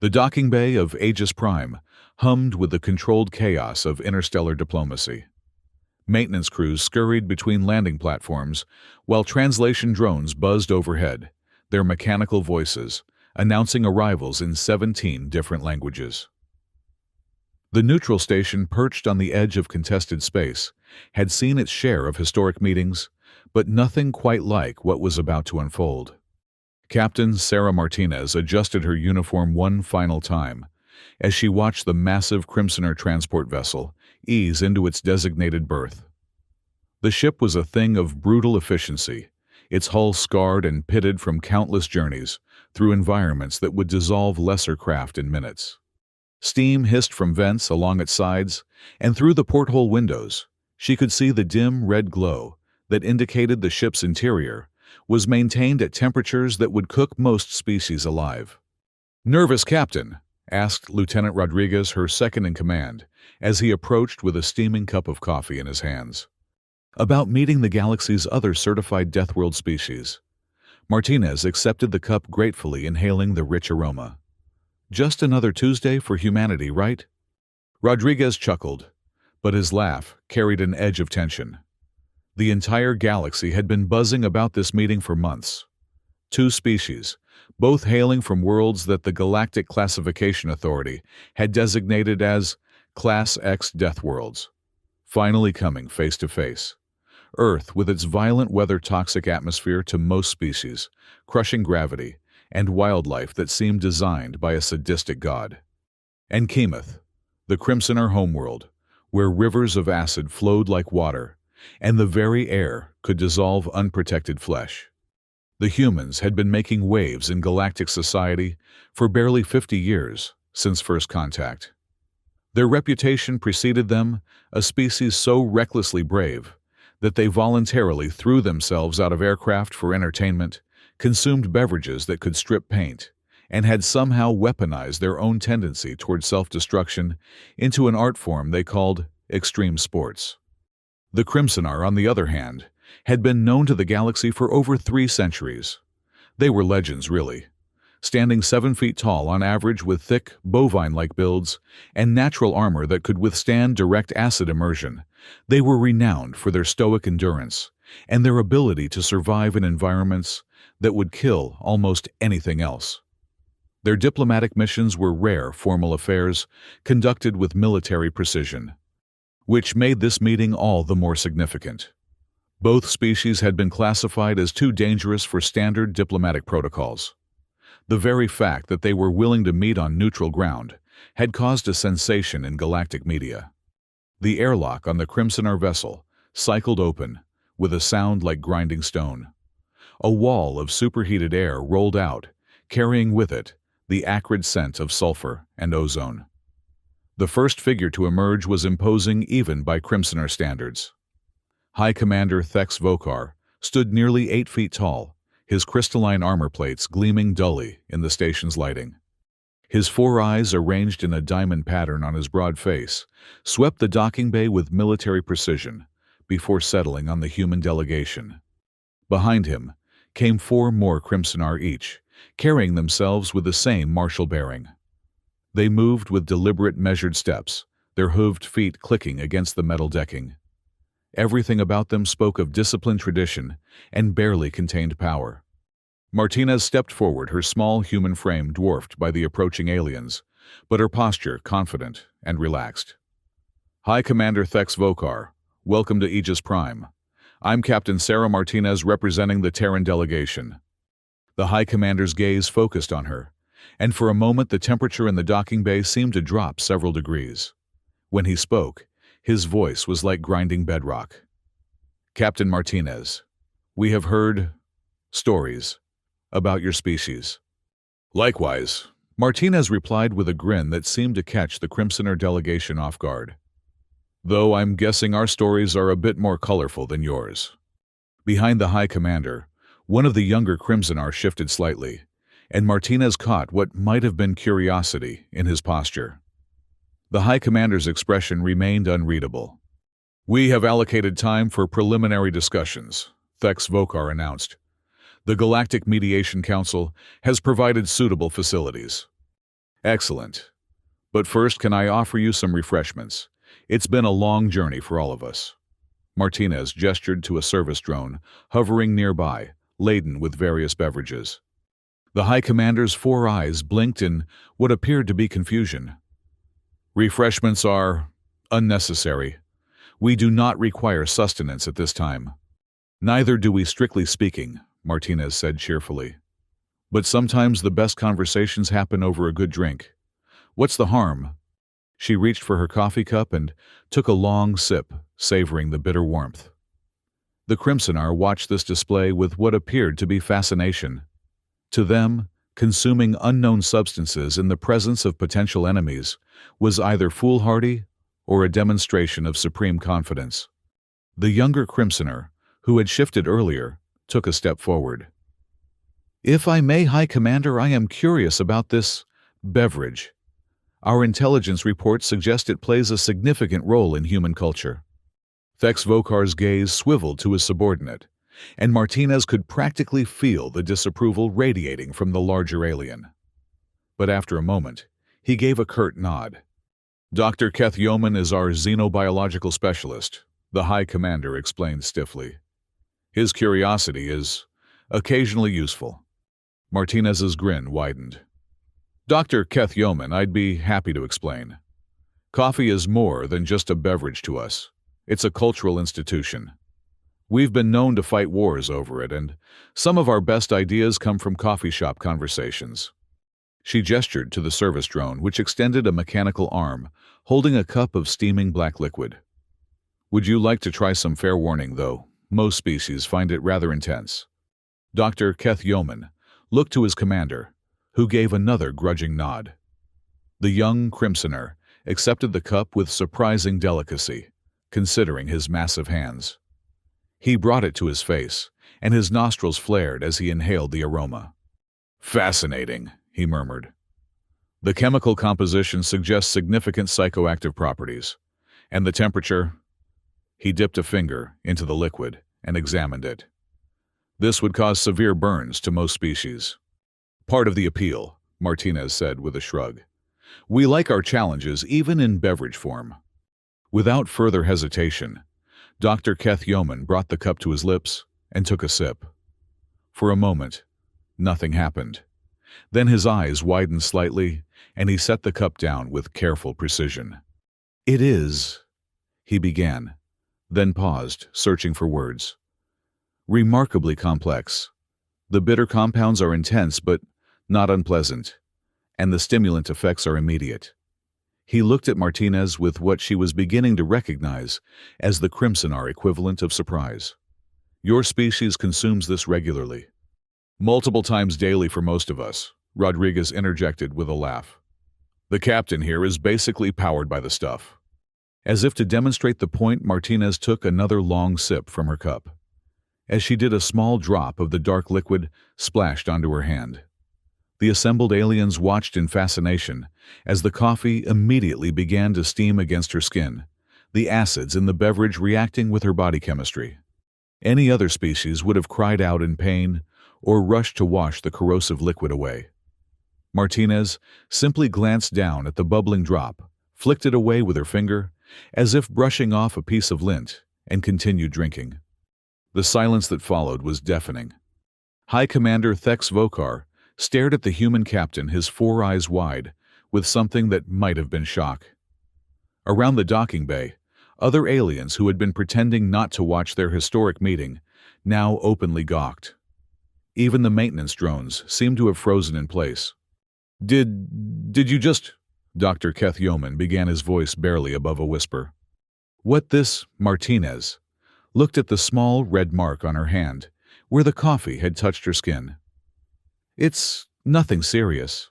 The docking bay of Aegis Prime hummed with the controlled chaos of interstellar diplomacy. Maintenance crews scurried between landing platforms, while translation drones buzzed overhead, their mechanical voices announcing arrivals in 17 different languages. The neutral station, perched on the edge of contested space, had seen its share of historic meetings, but nothing quite like what was about to unfold. Captain Sarah Martinez adjusted her uniform one final time as she watched the massive Crimsoner transport vessel ease into its designated berth. The ship was a thing of brutal efficiency, its hull scarred and pitted from countless journeys through environments that would dissolve lesser craft in minutes. Steam hissed from vents along its sides, and through the porthole windows, she could see the dim red glow that indicated the ship's interior was maintained at temperatures that would cook most species alive. "Nervous, Captain?" asked Lieutenant Rodriguez, her second-in-command, as he approached with a steaming cup of coffee in his hands. "About meeting the galaxy's other certified Deathworld species." Martinez accepted the cup gratefully, inhaling the rich aroma. "Just another Tuesday for humanity, right?" Rodriguez chuckled, but his laugh carried an edge of tension. The entire galaxy had been buzzing about this meeting for months. Two species, both hailing from worlds that the Galactic Classification Authority had designated as Class X Deathworlds, finally coming face to face. Earth, with its violent weather-toxic atmosphere to most species, crushing gravity, and wildlife that seemed designed by a sadistic god. And Kemoth, the Crimsoner homeworld, where rivers of acid flowed like water, and the very air could dissolve unprotected flesh. The humans had been making waves in galactic society for barely 50 years since first contact. Their reputation preceded them, a species so recklessly brave that they voluntarily threw themselves out of aircraft for entertainment, consumed beverages that could strip paint, and had somehow weaponized their own tendency toward self-destruction into an art form they called extreme sports. The Crimsonar, on the other hand, had been known to the galaxy for over 3 centuries. They were legends, really. Standing 7 feet tall on average, with thick, bovine-like builds and natural armor that could withstand direct acid immersion, they were renowned for their stoic endurance and their ability to survive in environments that would kill almost anything else. Their diplomatic missions were rare formal affairs conducted with military precision, which made this meeting all the more significant. Both species had been classified as too dangerous for standard diplomatic protocols. The very fact that they were willing to meet on neutral ground had caused a sensation in galactic media. The airlock on the Crimsonar vessel cycled open with a sound like grinding stone. A wall of superheated air rolled out, carrying with it the acrid scent of sulfur and ozone. The first figure to emerge was imposing even by Crimsonar standards. High Commander Thex Vokar stood nearly 8 feet tall, his crystalline armor plates gleaming dully in the station's lighting. His 4 eyes, arranged in a diamond pattern on his broad face, swept the docking bay with military precision before settling on the human delegation. Behind him came 4 more Crimsonar each, carrying themselves with the same martial bearing. They moved with deliberate, measured steps, their hooved feet clicking against the metal decking. Everything about them spoke of disciplined tradition and barely contained power. Martinez stepped forward, her small human frame dwarfed by the approaching aliens, but her posture confident and relaxed. "High Commander Thex Vokar, welcome to Aegis Prime. I'm Captain Sarah Martinez, representing the Terran delegation." The High Commander's gaze focused on her, and for a moment the temperature in the docking bay seemed to drop several degrees. When he spoke, his voice was like grinding bedrock. "Captain Martinez, we have heard stories about your species." "Likewise," Martinez replied with a grin that seemed to catch the Crimsonar delegation off guard. "Though I'm guessing our stories are a bit more colorful than yours." Behind the High Commander, one of the younger Crimsonar shifted slightly, and Martinez caught what might have been curiosity in his posture. The High Commander's expression remained unreadable. "We have allocated time for preliminary discussions," Thex Vokar announced. "The Galactic Mediation Council has provided suitable facilities." Excellent. But first, can I offer you some refreshments? It's been a long journey for all of us. Martinez gestured to a service drone hovering nearby, laden with various beverages. The High Commander's 4 eyes blinked in what appeared to be confusion. Refreshments are unnecessary. We do not require sustenance at this time. Neither do we, strictly speaking, Martinez said cheerfully. But sometimes the best conversations happen over a good drink. What's the harm? She reached for her coffee cup and took a long sip, savoring the bitter warmth. The Crimsonar watched this display with what appeared to be fascination. To them, consuming unknown substances in the presence of potential enemies was either foolhardy or a demonstration of supreme confidence. The younger Crimsonar, who had shifted earlier, took a step forward. If I may, High Commander, I am curious about this beverage. Our intelligence reports suggest it plays a significant role in human culture. Thex Vokar's gaze swiveled to his subordinate, and Martinez could practically feel the disapproval radiating from the larger alien. But after a moment, he gave a curt nod. Dr. Keth Yeoman is our xenobiological specialist, the High Commander explained stiffly. His curiosity is occasionally useful. Martinez's grin widened. Dr. Keth Yeoman, I'd be happy to explain. Coffee is more than just a beverage to us. It's a cultural institution. We've been known to fight wars over it, and some of our best ideas come from coffee shop conversations. She gestured to the service drone, which extended a mechanical arm, holding a cup of steaming black liquid. Would you like to try some? Fair warning, though, most species find it rather intense. Dr. Keth Yeoman looked to his commander, who gave another grudging nod. The young Crimsonar accepted the cup with surprising delicacy, considering his massive hands. He brought it to his face, and his nostrils flared as he inhaled the aroma. Fascinating, he murmured. The chemical composition suggests significant psychoactive properties, and the temperature. He dipped a finger into the liquid and examined it. This would cause severe burns to most species. Part of the appeal, Martinez said with a shrug. We like our challenges even in beverage form. Without further hesitation, Dr. Keth Yeoman brought the cup to his lips and took a sip. For a moment, nothing happened. Then his eyes widened slightly, and he set the cup down with careful precision. It is, he began, then paused, searching for words. Remarkably complex. The bitter compounds are intense but not unpleasant, and the stimulant effects are immediate. He looked at Martinez with what she was beginning to recognize as the Crimsonar equivalent of surprise. Your species consumes this regularly. Multiple times daily for most of us, Rodriguez interjected with a laugh. The captain here is basically powered by the stuff. As if to demonstrate the point, Martinez took another long sip from her cup. As she did, a small drop of the dark liquid splashed onto her hand. The assembled aliens watched in fascination as the coffee immediately began to steam against her skin, the acids in the beverage reacting with her body chemistry. Any other species would have cried out in pain or rushed to wash the corrosive liquid away. Martinez simply glanced down at the bubbling drop, flicked it away with her finger, as if brushing off a piece of lint, and continued drinking. The silence that followed was deafening. High Commander Thex Vokar stared at the human captain, his 4 eyes wide, with something that might have been shock. Around the docking bay, other aliens who had been pretending not to watch their historic meeting now openly gawked. Even the maintenance drones seemed to have frozen in place. Did you just... Dr. Keth Yeoman began, his voice barely above a whisper. What this? Martinez looked at the small red mark on her hand, where the coffee had touched her skin. It's nothing serious.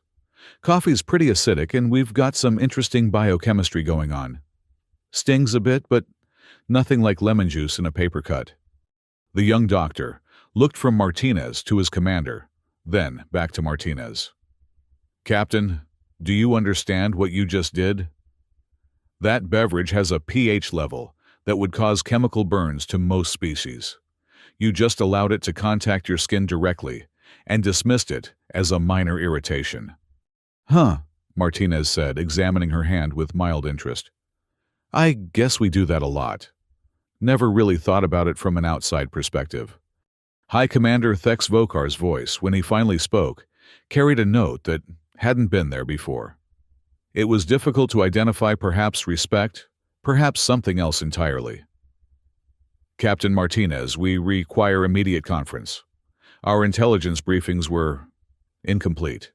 Coffee's pretty acidic, and we've got some interesting biochemistry going on. Stings a bit, but nothing like lemon juice in a paper cut. The young doctor looked from Martinez to his commander, then back to Martinez. Captain, do you understand what you just did? That beverage has a pH level that would cause chemical burns to most species. You just allowed it to contact your skin directly and dismissed it as a minor irritation. Huh, Martinez said, examining her hand with mild interest. I guess we do that a lot. Never really thought about it from an outside perspective. High Commander Thex Vokar's voice, when he finally spoke, carried a note that hadn't been there before. It was difficult to identify, perhaps respect, perhaps something else entirely. Captain Martinez, we require immediate conference. Our intelligence briefings were incomplete.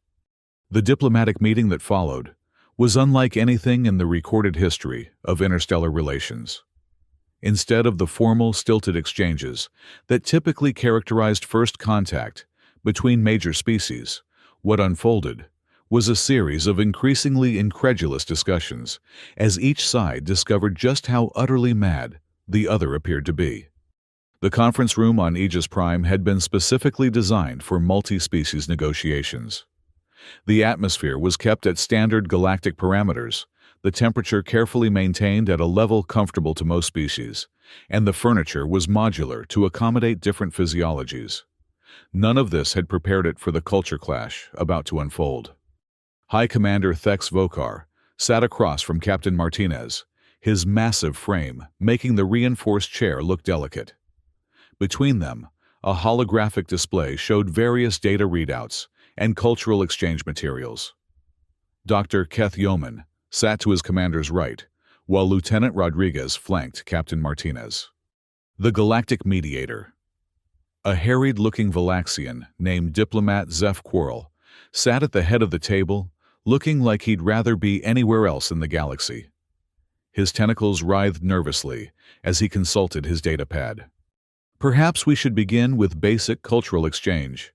The diplomatic meeting that followed was unlike anything in the recorded history of interstellar relations. Instead of the formal, stilted exchanges that typically characterized first contact between major species, what unfolded was a series of increasingly incredulous discussions as each side discovered just how utterly mad the other appeared to be. The conference room on Aegis Prime had been specifically designed for multi-species negotiations. The atmosphere was kept at standard galactic parameters, the temperature carefully maintained at a level comfortable to most species, and the furniture was modular to accommodate different physiologies. None of this had prepared it for the culture clash about to unfold. High Commander Thex Vokar sat across from Captain Martinez, his massive frame making the reinforced chair look delicate. Between them, a holographic display showed various data readouts and cultural exchange materials. Dr. Keth Yeoman sat to his commander's right, while Lieutenant Rodriguez flanked Captain Martinez. The Galactic Mediator, a harried-looking Valaxian named Diplomat Zeph Quirrell, sat at the head of the table, looking like he'd rather be anywhere else in the galaxy. His tentacles writhed nervously as he consulted his datapad. Perhaps we should begin with basic cultural exchange.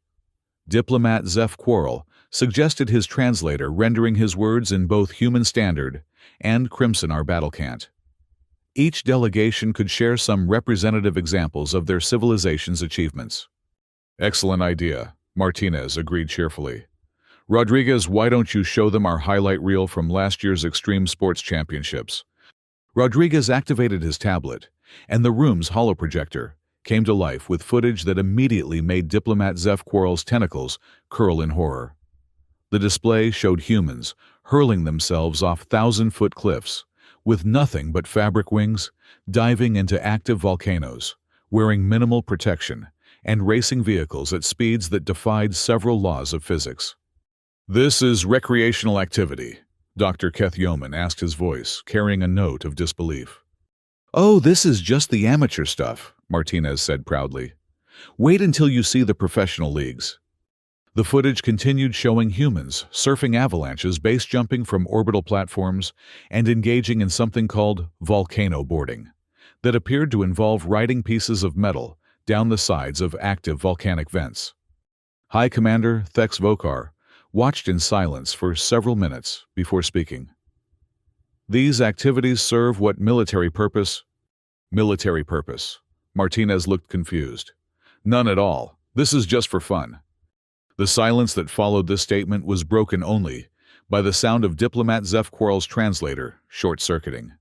Diplomat Zeph Quirrell suggested, his translator rendering his words in both Human Standard and Crimsonar Battlecant. Each delegation could share some representative examples of their civilization's achievements. Excellent idea, Martinez agreed cheerfully. Rodriguez, why don't you show them our highlight reel from last year's Extreme Sports Championships? Rodriguez activated his tablet, and the room's holoprojector came to life with footage that immediately made Diplomat Zeph Quirrell's tentacles curl in horror. The display showed humans hurling themselves off 1,000-foot cliffs, with nothing but fabric wings, diving into active volcanoes, wearing minimal protection, and racing vehicles at speeds that defied several laws of physics. This is recreational activity, Dr. Keth Yeoman asked, his voice carrying a note of disbelief. Oh, this is just the amateur stuff, Martinez said proudly. Wait until you see the professional leagues. The footage continued showing humans surfing avalanches, base jumping from orbital platforms, and engaging in something called volcano boarding, that appeared to involve riding pieces of metal down the sides of active volcanic vents. High Commander Thex Vokar watched in silence for several minutes before speaking. These activities serve what military purpose? Military purpose. Martinez looked confused. None at all. This is just for fun. The silence that followed this statement was broken only by the sound of Diplomat Zeph Quirrell's translator short-circuiting.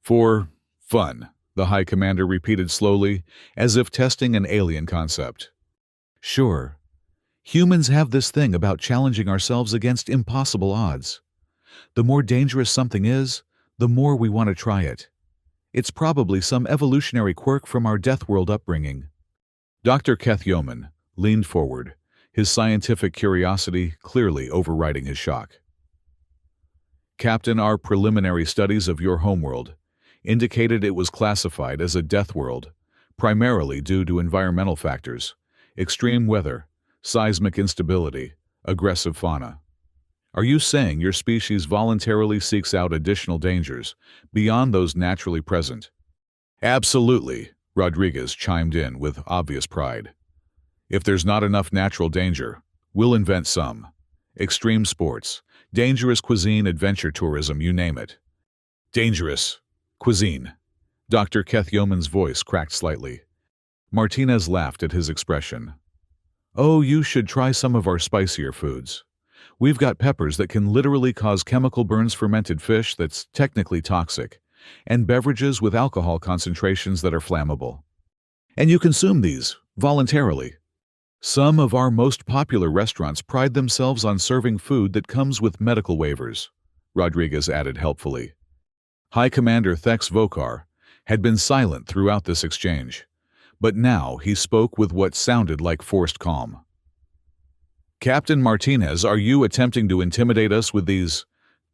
For fun, the High Commander repeated slowly, as if testing an alien concept. Sure. Humans have this thing about challenging ourselves against impossible odds. The more dangerous something is, the more we want to try it. It's probably some evolutionary quirk from our Deathworld upbringing. Dr. Keth Yeoman leaned forward, his scientific curiosity clearly overriding his shock. Captain, our preliminary studies of your homeworld indicated it was classified as a death world, primarily due to environmental factors, extreme weather, seismic instability, aggressive fauna. Are you saying your species voluntarily seeks out additional dangers beyond those naturally present? Absolutely, Rodriguez chimed in with obvious pride. If there's not enough natural danger, we'll invent some. Extreme sports, dangerous cuisine, adventure tourism, you name it. Dangerous cuisine. Dr. Keth Yeoman's voice cracked slightly. Martinez laughed at his expression. Oh, you should try some of our spicier foods. We've got peppers that can literally cause chemical burns, fermented fish that's technically toxic, and beverages with alcohol concentrations that are flammable. And you consume these voluntarily. Some of our most popular restaurants pride themselves on serving food that comes with medical waivers, Rodriguez added helpfully. High Commander Thex Vokar had been silent throughout this exchange, but now he spoke with what sounded like forced calm. Captain Martinez, are you attempting to intimidate us with these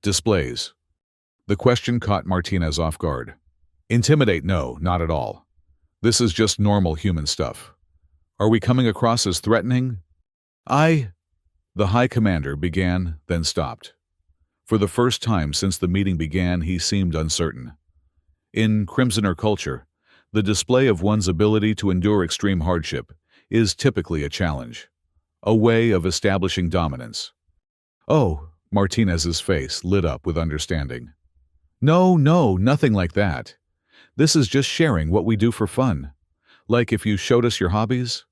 displays? The question caught Martinez off guard. Intimidate? No, not at all. This is just normal human stuff. Are we coming across as threatening? The High Commander began, then stopped. For the first time since the meeting began, he seemed uncertain. In Crimsoner culture, the display of one's ability to endure extreme hardship is typically a challenge, a way of establishing dominance. Oh, Martinez's face lit up with understanding. No, nothing like that. This is just sharing what we do for fun. Like if you showed us your hobbies?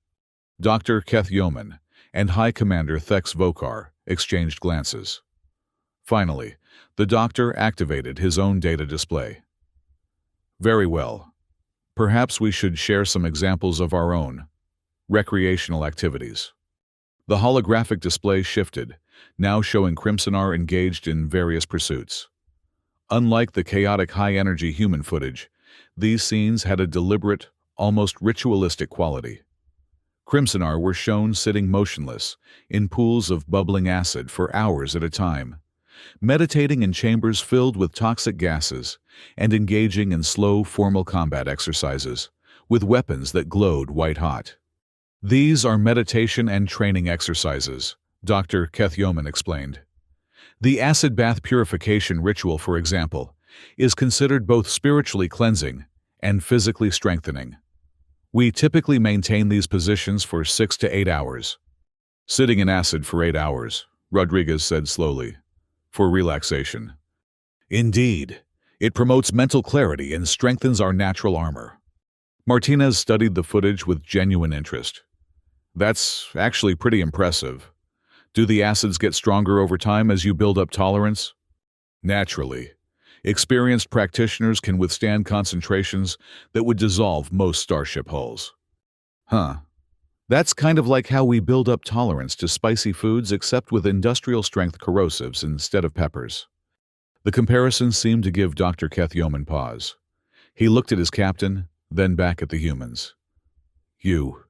Dr. Keth Yeoman and High Commander Thex Vokar exchanged glances. Finally, the doctor activated his own data display. Very well. Perhaps we should share some examples of our own recreational activities. The holographic display shifted, now showing Crimsonar engaged in various pursuits. Unlike the chaotic high-energy human footage, these scenes had a deliberate, almost ritualistic quality. Crimsonar were shown sitting motionless in pools of bubbling acid for hours at a time, meditating in chambers filled with toxic gases and engaging in slow, formal combat exercises with weapons that glowed white-hot. These are meditation and training exercises, Dr. Keth Yeoman explained. The acid bath purification ritual, for example, is considered both spiritually cleansing and physically strengthening. We typically maintain these positions for 6 to 8 hours. Sitting in acid for 8 hours, Rodriguez said slowly, for relaxation. Indeed, it promotes mental clarity and strengthens our natural armor. Martinez studied the footage with genuine interest. That's actually pretty impressive. Do the acids get stronger over time as you build up tolerance? Naturally. Experienced practitioners can withstand concentrations that would dissolve most starship hulls. That's kind of like how we build up tolerance to spicy foods except with industrial-strength corrosives instead of peppers. The comparison seemed to give Dr. Keth Yeoman pause. He looked at his captain, then back at the humans. You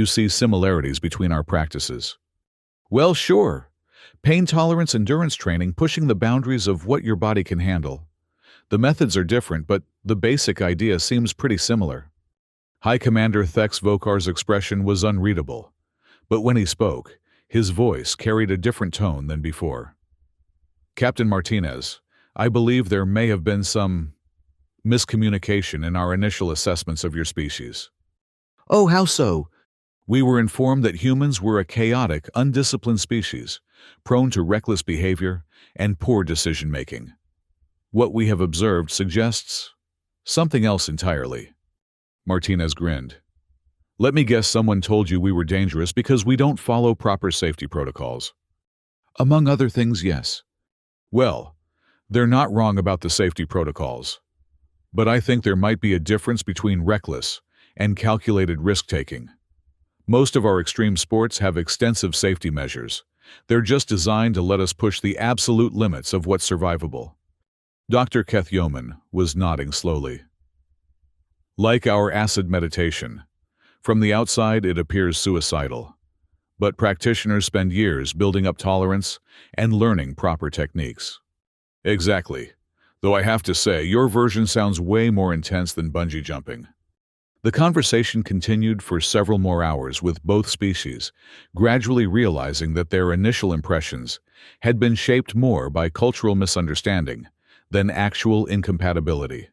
see similarities between our practices. Well, sure. Pain tolerance endurance training, pushing the boundaries of what your body can handle. The methods are different, but the basic idea seems pretty similar. High Commander Thex Vokar's expression was unreadable, but when he spoke, his voice carried a different tone than before. Captain Martinez, I believe there may have been some miscommunication in our initial assessments of your species. Oh, how so? We were informed that humans were a chaotic, undisciplined species, prone to reckless behavior and poor decision-making. What we have observed suggests something else entirely. Martinez grinned. Let me guess someone told you we were dangerous because we don't follow proper safety protocols. Among other things, yes. Well, they're not wrong about the safety protocols. But I think there might be a difference between reckless and calculated risk-taking. Most of our extreme sports have extensive safety measures. They're just designed to let us push the absolute limits of what's survivable. Dr. Keth Yeoman was nodding slowly. Like our acid meditation. From the outside, it appears suicidal. But practitioners spend years building up tolerance and learning proper techniques. Exactly. Though I have to say, your version sounds way more intense than bungee jumping. The conversation continued for several more hours with both species, gradually realizing that their initial impressions had been shaped more by cultural misunderstanding than actual incompatibility.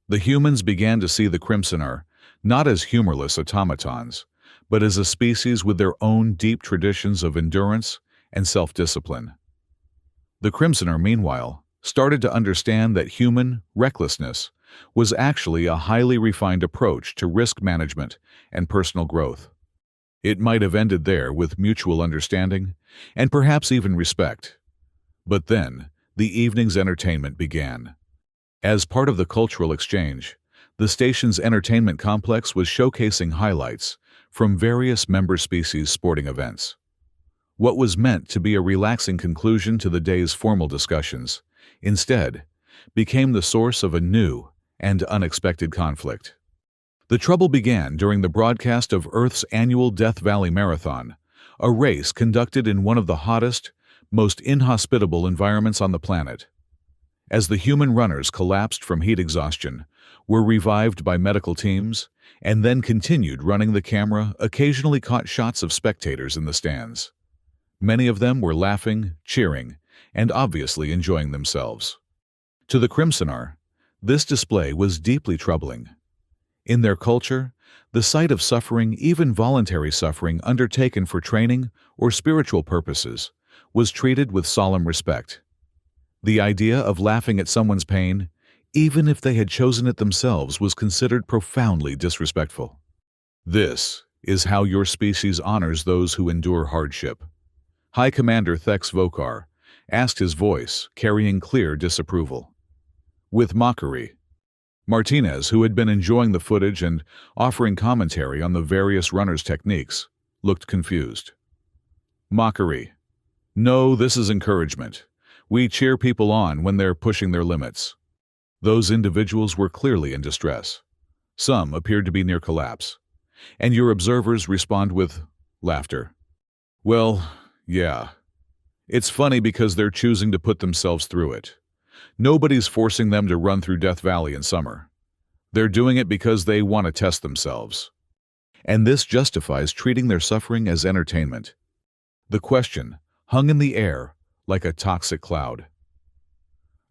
The humans began to see the Crimsonar not as humorless automatons, but as a species with their own deep traditions of endurance and self-discipline. The Crimsonar, meanwhile, started to understand that human recklessness was actually a highly refined approach to risk management and personal growth. It might have ended there with mutual understanding and perhaps even respect. But then, the evening's entertainment began. As part of the cultural exchange, the station's entertainment complex was showcasing highlights from various member species sporting events. What was meant to be a relaxing conclusion to the day's formal discussions, instead, became the source of a new and unexpected conflict. The trouble began during the broadcast of Earth's annual Death Valley Marathon, a race conducted in one of the hottest, most inhospitable environments on the planet. As the human runners collapsed from heat exhaustion, were revived by medical teams, and then continued running, the camera occasionally caught shots of spectators in the stands. Many of them were laughing, cheering, and obviously enjoying themselves. To the Crimsonar, this display was deeply troubling. In their culture, the sight of suffering, even voluntary suffering undertaken for training or spiritual purposes, was treated with solemn respect. The idea of laughing at someone's pain, even if they had chosen it themselves, was considered profoundly disrespectful. This is how your species honors those who endure hardship. High Commander Thex Vokar asked, his voice carrying clear disapproval. With mockery, Martinez, who had been enjoying the footage and offering commentary on the various runners' techniques, looked confused. Mockery. No, this is encouragement. We cheer people on when they're pushing their limits. Those individuals were clearly in distress. Some appeared to be near collapse. And your observers respond with laughter. Well, yeah. It's funny because they're choosing to put themselves through it. Nobody's forcing them to run through Death Valley in summer. They're doing it because they want to test themselves. And this justifies treating their suffering as entertainment. The question hung in the air like a toxic cloud.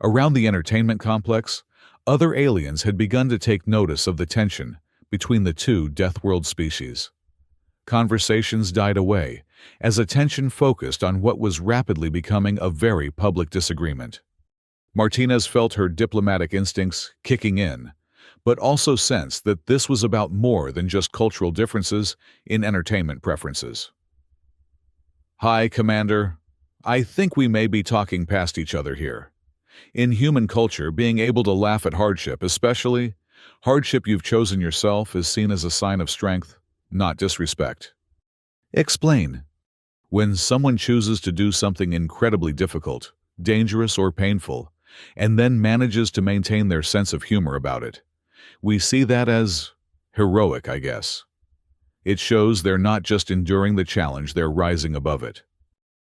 Around the entertainment complex, other aliens had begun to take notice of the tension between the two Deathworld species. Conversations died away as attention focused on what was rapidly becoming a very public disagreement. Martinez felt her diplomatic instincts kicking in, but also sensed that this was about more than just cultural differences in entertainment preferences. Hi, Commander. I think we may be talking past each other here. In human culture, being able to laugh at hardship, especially hardship you've chosen yourself, is seen as a sign of strength, not disrespect. Explain. When someone chooses to do something incredibly difficult, dangerous, or painful, and then manages to maintain their sense of humor about it, we see that as heroic, I guess. It shows they're not just enduring the challenge, they're rising above it.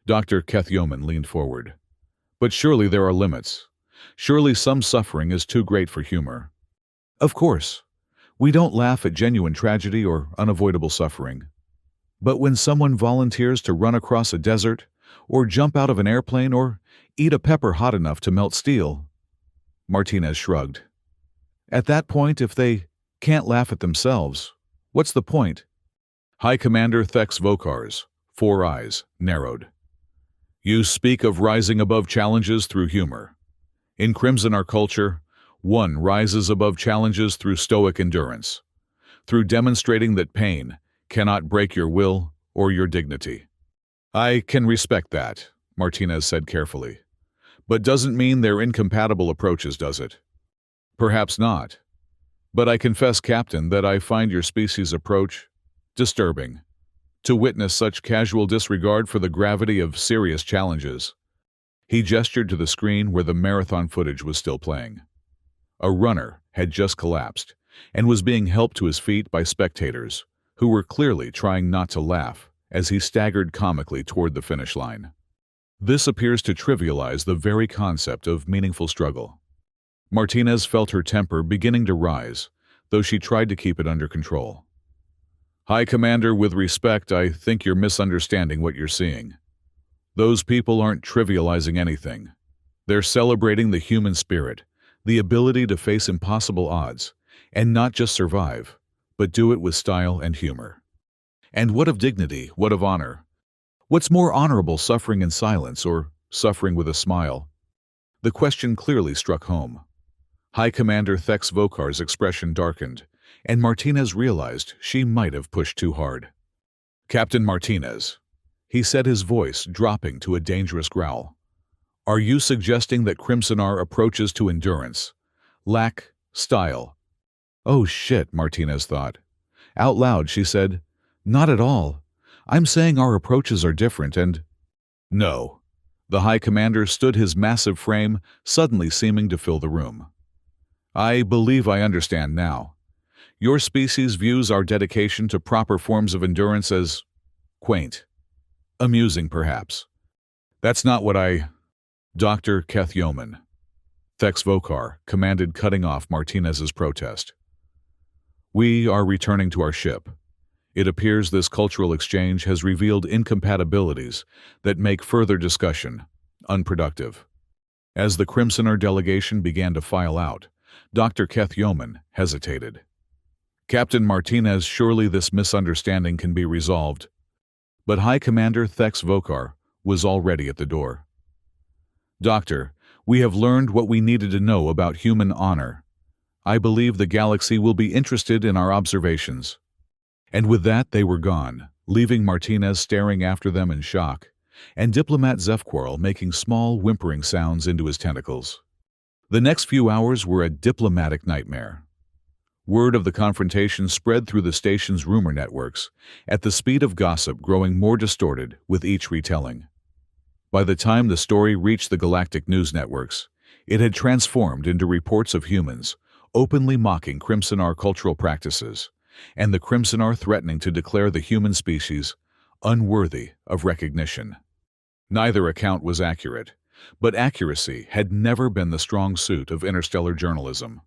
Dr. Keth Yeoman leaned forward. But surely there are limits. Surely some suffering is too great for humor. Of course, we don't laugh at genuine tragedy or unavoidable suffering. But when someone volunteers to run across a desert, or jump out of an airplane, or eat a pepper hot enough to melt steel, Martinez shrugged. At that point, if they can't laugh at themselves, what's the point? High Commander Thex Vokar's 4 eyes narrowed. You speak of rising above challenges through humor. In Crimsonar culture, one rises above challenges through stoic endurance, through demonstrating that pain cannot break your will or your dignity. I can respect that, Martinez said carefully. But doesn't mean they're incompatible approaches, does it? Perhaps not. But I confess, Captain, that I find your species' approach disturbing. To witness such casual disregard for the gravity of serious challenges. He gestured to the screen where the marathon footage was still playing. A runner had just collapsed and was being helped to his feet by spectators who were clearly trying not to laugh as he staggered comically toward the finish line. This appears to trivialize the very concept of meaningful struggle. Martinez felt her temper beginning to rise, though she tried to keep it under control. High Commander, with respect, I think you're misunderstanding what you're seeing. Those people aren't trivializing anything. They're celebrating the human spirit, the ability to face impossible odds, and not just survive, but do it with style and humor. And what of dignity? What of honor? What's more honorable, suffering in silence or suffering with a smile? The question clearly struck home. High Commander Thex Vokar's expression darkened, and Martinez realized she might have pushed too hard. Captain Martinez, he said, his voice dropping to a dangerous growl. Are you suggesting that Crimsonar approaches to endurance lack style? Oh shit, Martinez thought. Out loud she said, Not at all. I'm saying our approaches are different and— No. The High Commander stood his massive frame, suddenly seeming to fill the room. I believe I understand now. Your species views our dedication to proper forms of endurance as quaint. Amusing, perhaps. That's not what I— Dr. Kethyoman. Thex Vokar commanded, cutting off Martinez's protest. We are returning to our ship. It appears this cultural exchange has revealed incompatibilities that make further discussion unproductive. As the Crimsoner delegation began to file out, Dr. Kethyoman hesitated. Captain Martinez, surely this misunderstanding can be resolved. But High Commander Thex Vokar was already at the door. Doctor, we have learned what we needed to know about human honor. I believe the galaxy will be interested in our observations. And with that, they were gone, leaving Martinez staring after them in shock, and Diplomat Zefquarl making small, whimpering sounds into his tentacles. The next few hours were a diplomatic nightmare. Word of the confrontation spread through the station's rumor networks, at the speed of gossip growing more distorted with each retelling. By the time the story reached the galactic news networks, it had transformed into reports of humans openly mocking Crimsonar cultural practices, and the Crimsonar threatening to declare the human species unworthy of recognition. Neither account was accurate, but accuracy had never been the strong suit of interstellar journalism.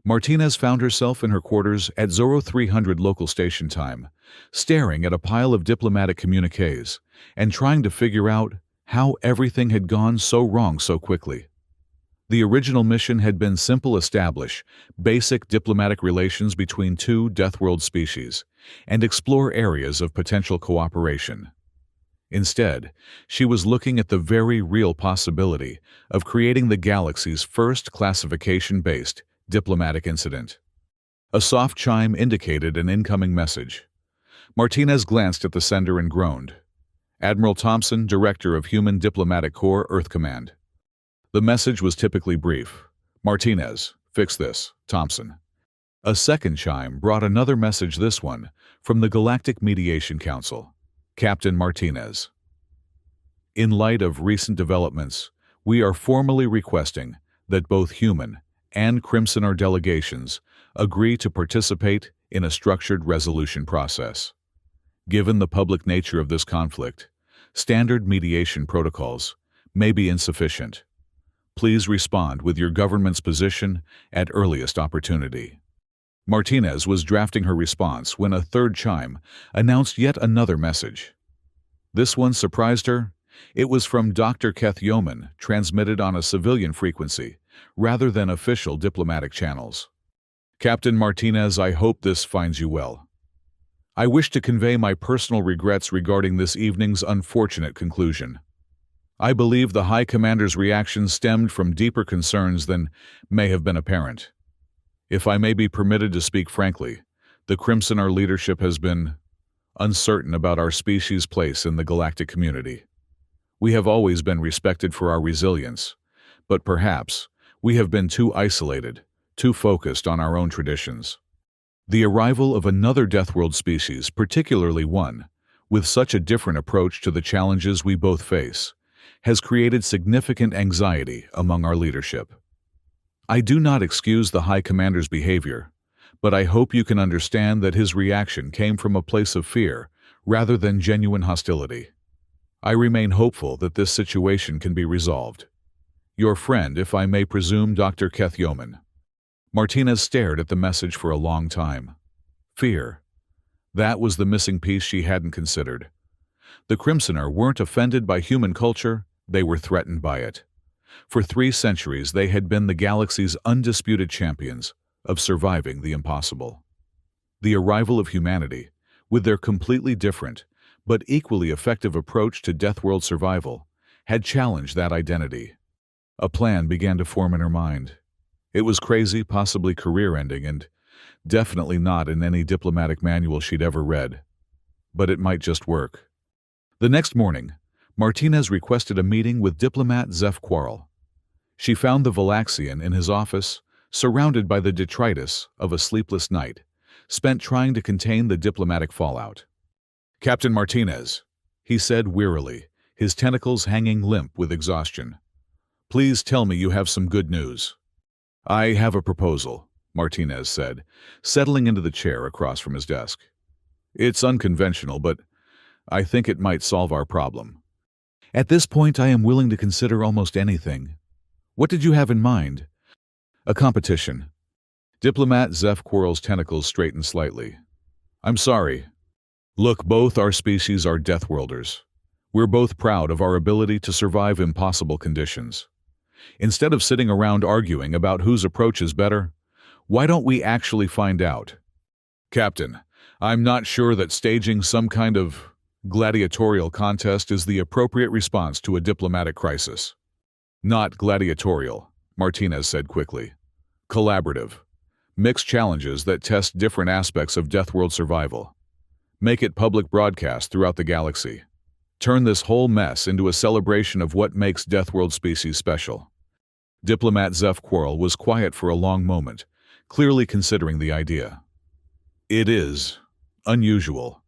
Martinez found herself in her quarters at Zoro 300 local station time, staring at a pile of diplomatic communiques and trying to figure out how everything had gone so wrong so quickly. The original mission had been simple: establish basic diplomatic relations between two Deathworld species and explore areas of potential cooperation. Instead, she was looking at the very real possibility of creating the galaxy's first classification-based diplomatic incident. A soft chime indicated an incoming message. Martinez glanced at the sender and groaned. Admiral Thompson, Director of Human Diplomatic Corps, Earth Command. The message was typically brief. Martinez, fix this, Thompson. A second chime brought another message, this one from the Galactic Mediation Council. Captain Martinez. In light of recent developments, we are formally requesting that both human and Crimsonar delegations agree to participate in a structured resolution process. Given the public nature of this conflict, standard mediation protocols may be insufficient. Please respond with your government's position at earliest opportunity. Martinez was drafting her response when a third chime announced yet another message. This one surprised her. It was from Dr. Kethyoman, transmitted on a civilian frequency rather than official diplomatic channels. Captain Martinez, I hope this finds you well. I wish to convey my personal regrets regarding this evening's unfortunate conclusion. I believe the High Commander's reaction stemmed from deeper concerns than may have been apparent. If I may be permitted to speak frankly, the Crimsonar leadership has been uncertain about our species' place in the galactic community. We have always been respected for our resilience, but perhaps we have been too isolated, too focused on our own traditions. The arrival of another Deathworld species, particularly one with such a different approach to the challenges we both face, has created significant anxiety among our leadership. I do not excuse the High Commander's behavior, but I hope you can understand that his reaction came from a place of fear rather than genuine hostility. I remain hopeful that this situation can be resolved. Your friend, if I may presume, Dr. Kethyoman. Martinez stared at the message for a long time. Fear. That was the missing piece she hadn't considered. The Crimsonar weren't offended by human culture, they were threatened by it. For 3 centuries they had been the galaxy's undisputed champions of surviving the impossible. The arrival of humanity, with their completely different but equally effective approach to Deathworld survival, had challenged that identity. A plan began to form in her mind. It was crazy, possibly career-ending, and definitely not in any diplomatic manual she'd ever read. But it might just work. The next morning, Martinez requested a meeting with diplomat Zefquarl. She found the Valaxian in his office, surrounded by the detritus of a sleepless night, spent trying to contain the diplomatic fallout. "Captain Martinez," he said wearily, his tentacles hanging limp with exhaustion. "Please tell me you have some good news." "I have a proposal," Martinez said, settling into the chair across from his desk. "It's unconventional, but I think it might solve our problem. At this point, I am willing to consider almost anything. What did you have in mind?" "A competition." Diplomat Zeph Quarl's tentacles straightened slightly. "I'm sorry. Look, both our species are Deathworlders. We're both proud of our ability to survive impossible conditions. Instead of sitting around arguing about whose approach is better, why don't we actually find out?" "Captain, I'm not sure that staging some kind of gladiatorial contest is the appropriate response to a diplomatic crisis." "Not gladiatorial," Martinez said quickly. "Collaborative. Mix challenges that test different aspects of Deathworld survival. Make it public broadcast throughout the galaxy. Turn this whole mess into a celebration of what makes Deathworld species special." Diplomat Zeph Quarl was quiet for a long moment, clearly considering the idea. "It is unusual.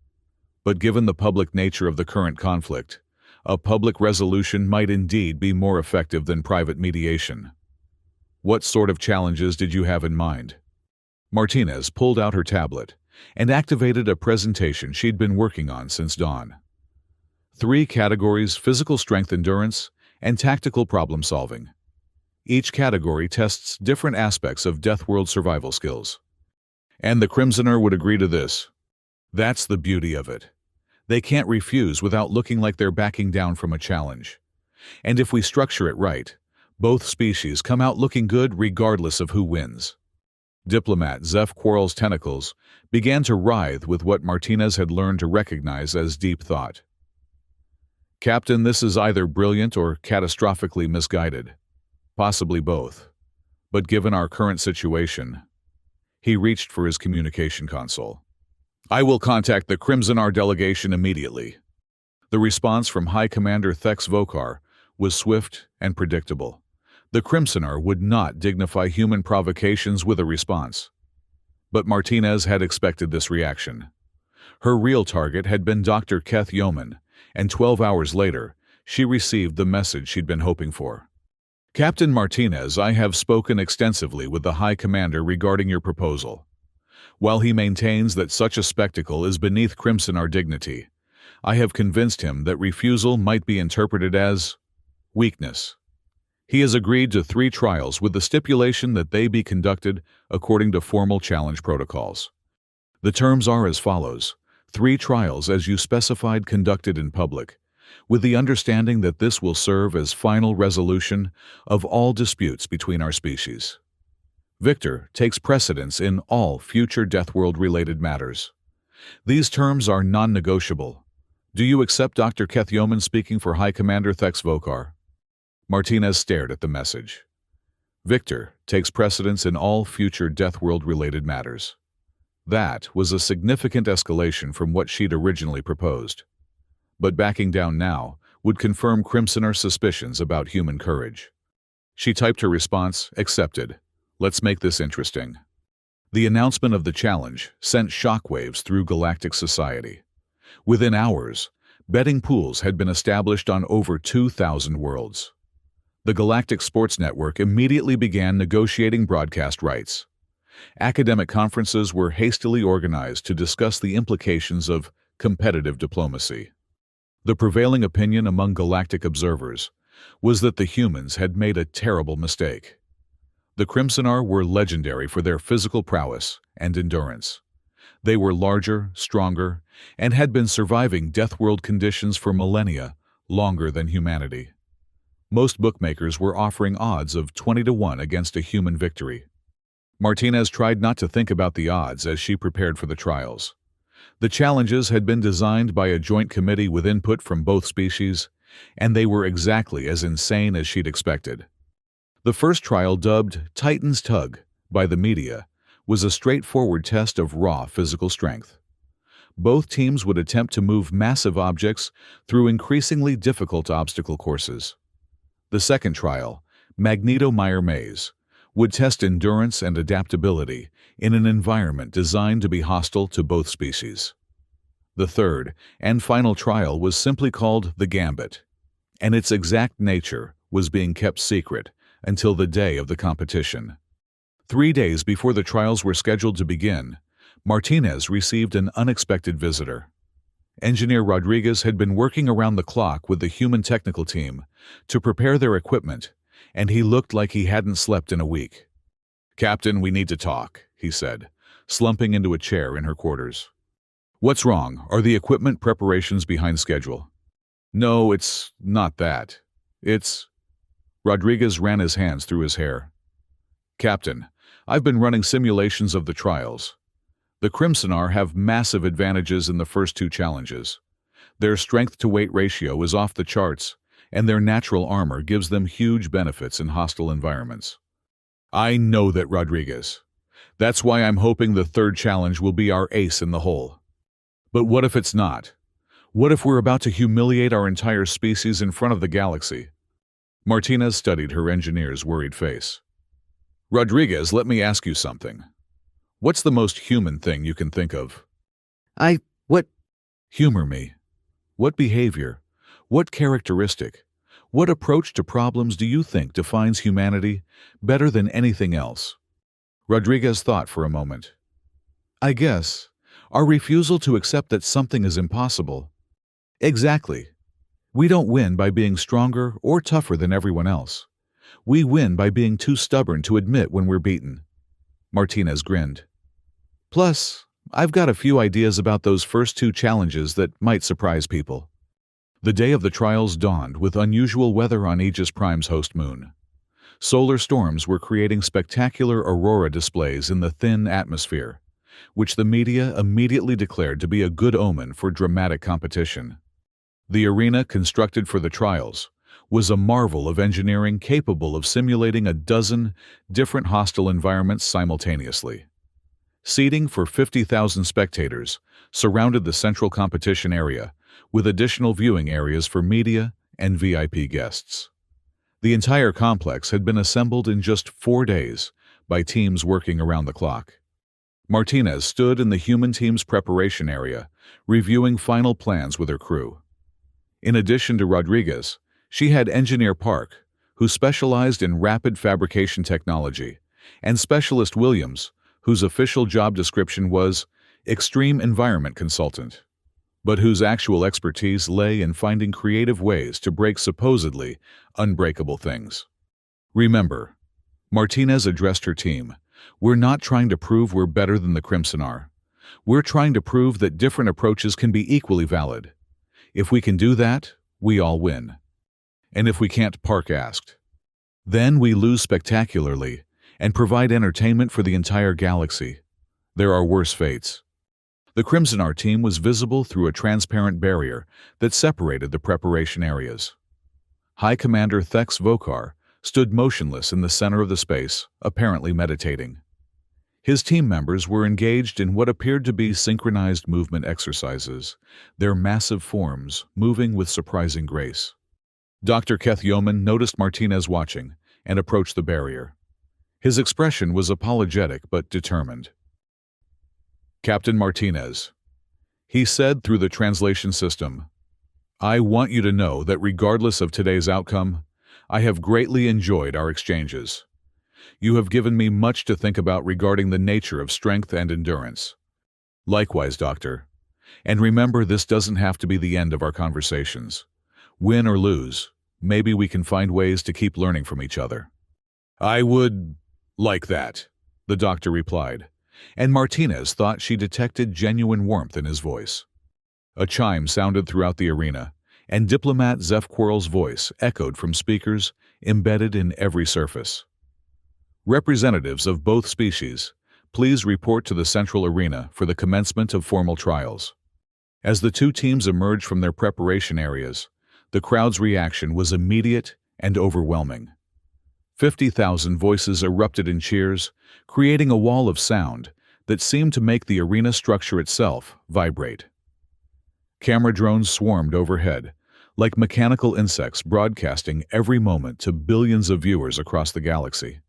But given the public nature of the current conflict, a public resolution might indeed be more effective than private mediation." "What sort of challenges did you have in mind?" Martinez pulled out her tablet and activated a presentation she'd been working on since dawn. 3 categories: physical strength, endurance, and tactical problem solving. Each category tests different aspects of Deathworld survival skills. "And the Crimsoner would agree to this?" "That's the beauty of it. They can't refuse without looking like they're backing down from a challenge. And if we structure it right, both species come out looking good regardless of who wins." Diplomat Zeph Quarl's tentacles began to writhe with what Martinez had learned to recognize as deep thought. "Captain, this is either brilliant or catastrophically misguided. Possibly both. But given our current situation..." He reached for his communication console. "I will contact the Crimsonar delegation immediately." The response from High Commander Thex Vokar was swift and predictable. The Crimsonar would not dignify human provocations with a response. But Martinez had expected this reaction. Her real target had been Dr. Keth Yeoman, and 12 hours later, she received the message she'd been hoping for. "Captain Martinez, I have spoken extensively with the High Commander regarding your proposal. While he maintains that such a spectacle is beneath Crimsonar dignity, I have convinced him that refusal might be interpreted as weakness. He has agreed to 3 trials with the stipulation that they be conducted according to formal challenge protocols. The terms are as follows: 3 trials as you specified conducted in public, with the understanding that this will serve as final resolution of all disputes between our species. Victor takes precedence in all future Deathworld-related matters. These terms are non-negotiable. Do you accept Dr. Keth Yeoman speaking for High Commander Thex Vokar?" Martinez stared at the message. Victor takes precedence in all future Deathworld-related matters. That was a significant escalation from what she'd originally proposed. But backing down now would confirm Crimsonar's suspicions about human courage. She typed her response, "Accepted. Let's make this interesting." The announcement of the challenge sent shockwaves through galactic society. Within hours, betting pools had been established on over 2,000 worlds. The Galactic Sports Network immediately began negotiating broadcast rights. Academic conferences were hastily organized to discuss the implications of competitive diplomacy. The prevailing opinion among galactic observers was that the humans had made a terrible mistake. The Crimsonar were legendary for their physical prowess and endurance. They were larger, stronger, and had been surviving Deathworld conditions for millennia, longer than humanity. Most bookmakers were offering odds of 20-1 against a human victory. Martinez tried not to think about the odds as she prepared for the trials. The challenges had been designed by a joint committee with input from both species, and they were exactly as insane as she'd expected. The first trial, dubbed Titan's Tug by the media, was a straightforward test of raw physical strength. Both teams would attempt to move massive objects through increasingly difficult obstacle courses. The second trial, Magneto-Meyer Maze, would test endurance and adaptability in an environment designed to be hostile to both species. The third and final trial was simply called the Gambit, and its exact nature was being kept secret until the day of the competition. 3 days before the trials were scheduled to begin, Martinez received an unexpected visitor. Engineer Rodriguez had been working around the clock with the human technical team to prepare their equipment, and he looked like he hadn't slept in a week. "Captain, we need to talk," he said, slumping into a chair in her quarters. "What's wrong? Are the equipment preparations behind schedule?" "No, it's not that. It's—" Rodriguez ran his hands through his hair. "Captain, I've been running simulations of the trials. The Crimsonar have massive advantages in the first 2 challenges. Their strength-to-weight ratio is off the charts, and their natural armor gives them huge benefits in hostile environments." "I know that, Rodriguez. That's why I'm hoping the 3rd challenge will be our ace in the hole. But what if it's not? What if we're about to humiliate our entire species in front of the galaxy?" Martinez studied her engineer's worried face. "Rodriguez, let me ask you something. What's the most human thing you can think of?" What? Humor me. What behavior, what characteristic, what approach to problems do you think defines humanity better than anything else?" Rodriguez thought for a moment. "I guess our refusal to accept that something is impossible." "Exactly. We don't win by being stronger or tougher than everyone else. We win by being too stubborn to admit when we're beaten." Martinez grinned. "Plus, I've got a few ideas about those first 2 challenges that might surprise people." The day of the trials dawned with unusual weather on Aegis Prime's host moon. Solar storms were creating spectacular aurora displays in the thin atmosphere, which the media immediately declared to be a good omen for dramatic competition. The arena constructed for the trials was a marvel of engineering capable of simulating a dozen different hostile environments simultaneously. Seating for 50,000 spectators surrounded the central competition area, with additional viewing areas for media and VIP guests. The entire complex had been assembled in just 4 days by teams working around the clock. Martinez stood in the human team's preparation area, reviewing final plans with her crew. In addition to Rodriguez, she had Engineer Park, who specialized in rapid fabrication technology, and Specialist Williams, whose official job description was Extreme Environment Consultant, but whose actual expertise lay in finding creative ways to break supposedly unbreakable things. "Remember," Martinez addressed her team, "we're not trying to prove we're better than the Crimsonar. We're trying to prove that different approaches can be equally valid. If we can do that, we all win. And if we can't," Park asked, "then we lose spectacularly and provide entertainment for the entire galaxy. There are worse fates." The Crimsonar team was visible through a transparent barrier that separated the preparation areas. High Commander Thex Vokar stood motionless in the center of the space, apparently meditating. His team members were engaged in what appeared to be synchronized movement exercises, their massive forms moving with surprising grace. Dr. Keth Yeoman noticed Martinez watching and approached the barrier. His expression was apologetic but determined. "Captain Martinez," he said through the translation system, "I want you to know that regardless of today's outcome, I have greatly enjoyed our exchanges. You have given me much to think about regarding the nature of strength and endurance. Likewise, Doctor. And remember, this doesn't have to be the end of our conversations. Win or lose, maybe we can find ways to keep learning from each other." "I would like that," the doctor replied, and Martinez thought she detected genuine warmth in his voice. A chime sounded throughout the arena, and diplomat Zeph Quarl's voice echoed from speakers embedded in every surface. "Representatives of both species, please report to the central arena for the commencement of formal trials." As the 2 teams emerged from their preparation areas, the crowd's reaction was immediate and overwhelming. 50,000 voices erupted in cheers, creating a wall of sound that seemed to make the arena structure itself vibrate. Camera drones swarmed overhead, like mechanical insects broadcasting every moment to billions of viewers across the galaxy.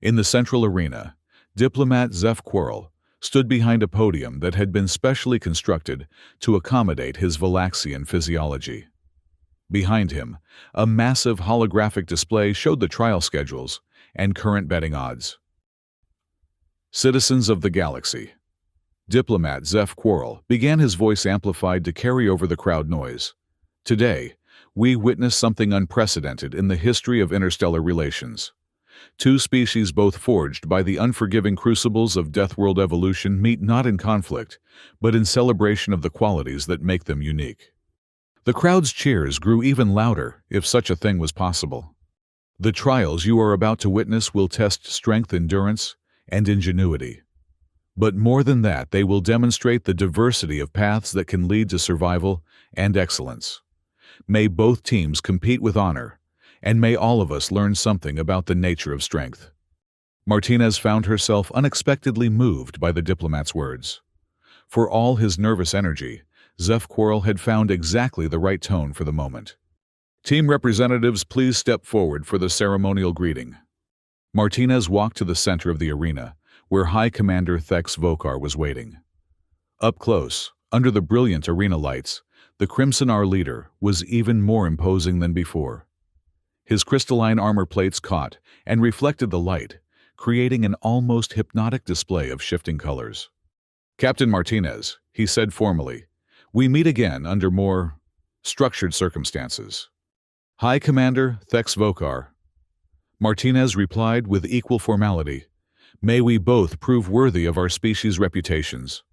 In the central arena, diplomat Zeph Quarl stood behind a podium that had been specially constructed to accommodate his Valaxian physiology. Behind him, a massive holographic display showed the trial schedules and current betting odds. Citizens of the galaxy. Diplomat Zeph Quarrel began, his voice amplified to carry over the crowd noise. Today, we witness something unprecedented in the history of interstellar relations. Two species both forged by the unforgiving crucibles of Deathworld evolution meet not in conflict, but in celebration of the qualities that make them unique. The crowd's cheers grew even louder, if such a thing was possible. The trials you are about to witness will test strength, endurance, and ingenuity. But more than that, they will demonstrate the diversity of paths that can lead to survival and excellence. May both teams compete with honor, and may all of us learn something about the nature of strength. Martinez found herself unexpectedly moved by the diplomat's words. For all his nervous energy, Zeph Quarrel had found exactly the right tone for the moment. Team representatives, please step forward for the ceremonial greeting. Martinez walked to the center of the arena, where High Commander Thex Vokar was waiting. Up close, under the brilliant arena lights, the Crimsonar leader was even more imposing than before. His crystalline armor plates caught and reflected the light, creating an almost hypnotic display of shifting colors. Captain Martinez, he said formally, we meet again under more structured circumstances. High Commander Thex Vokar. Martinez replied with equal formality, may we both prove worthy of our species' reputations.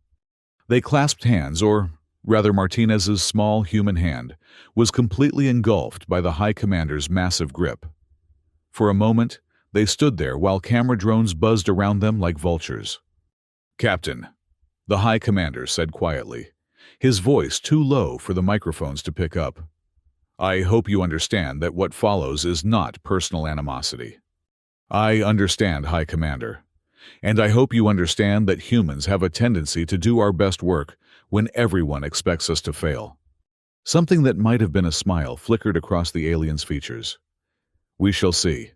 They clasped hands, or rather Martinez's small human hand was completely engulfed by the High Commander's massive grip. For a moment, they stood there while camera drones buzzed around them like vultures. Captain, the High Commander said quietly, his voice too low for the microphones to pick up. I hope you understand that what follows is not personal animosity. I understand, High Commander, and I hope you understand that humans have a tendency to do our best work when everyone expects us to fail. Something that might have been a smile flickered across the alien's features. We shall see.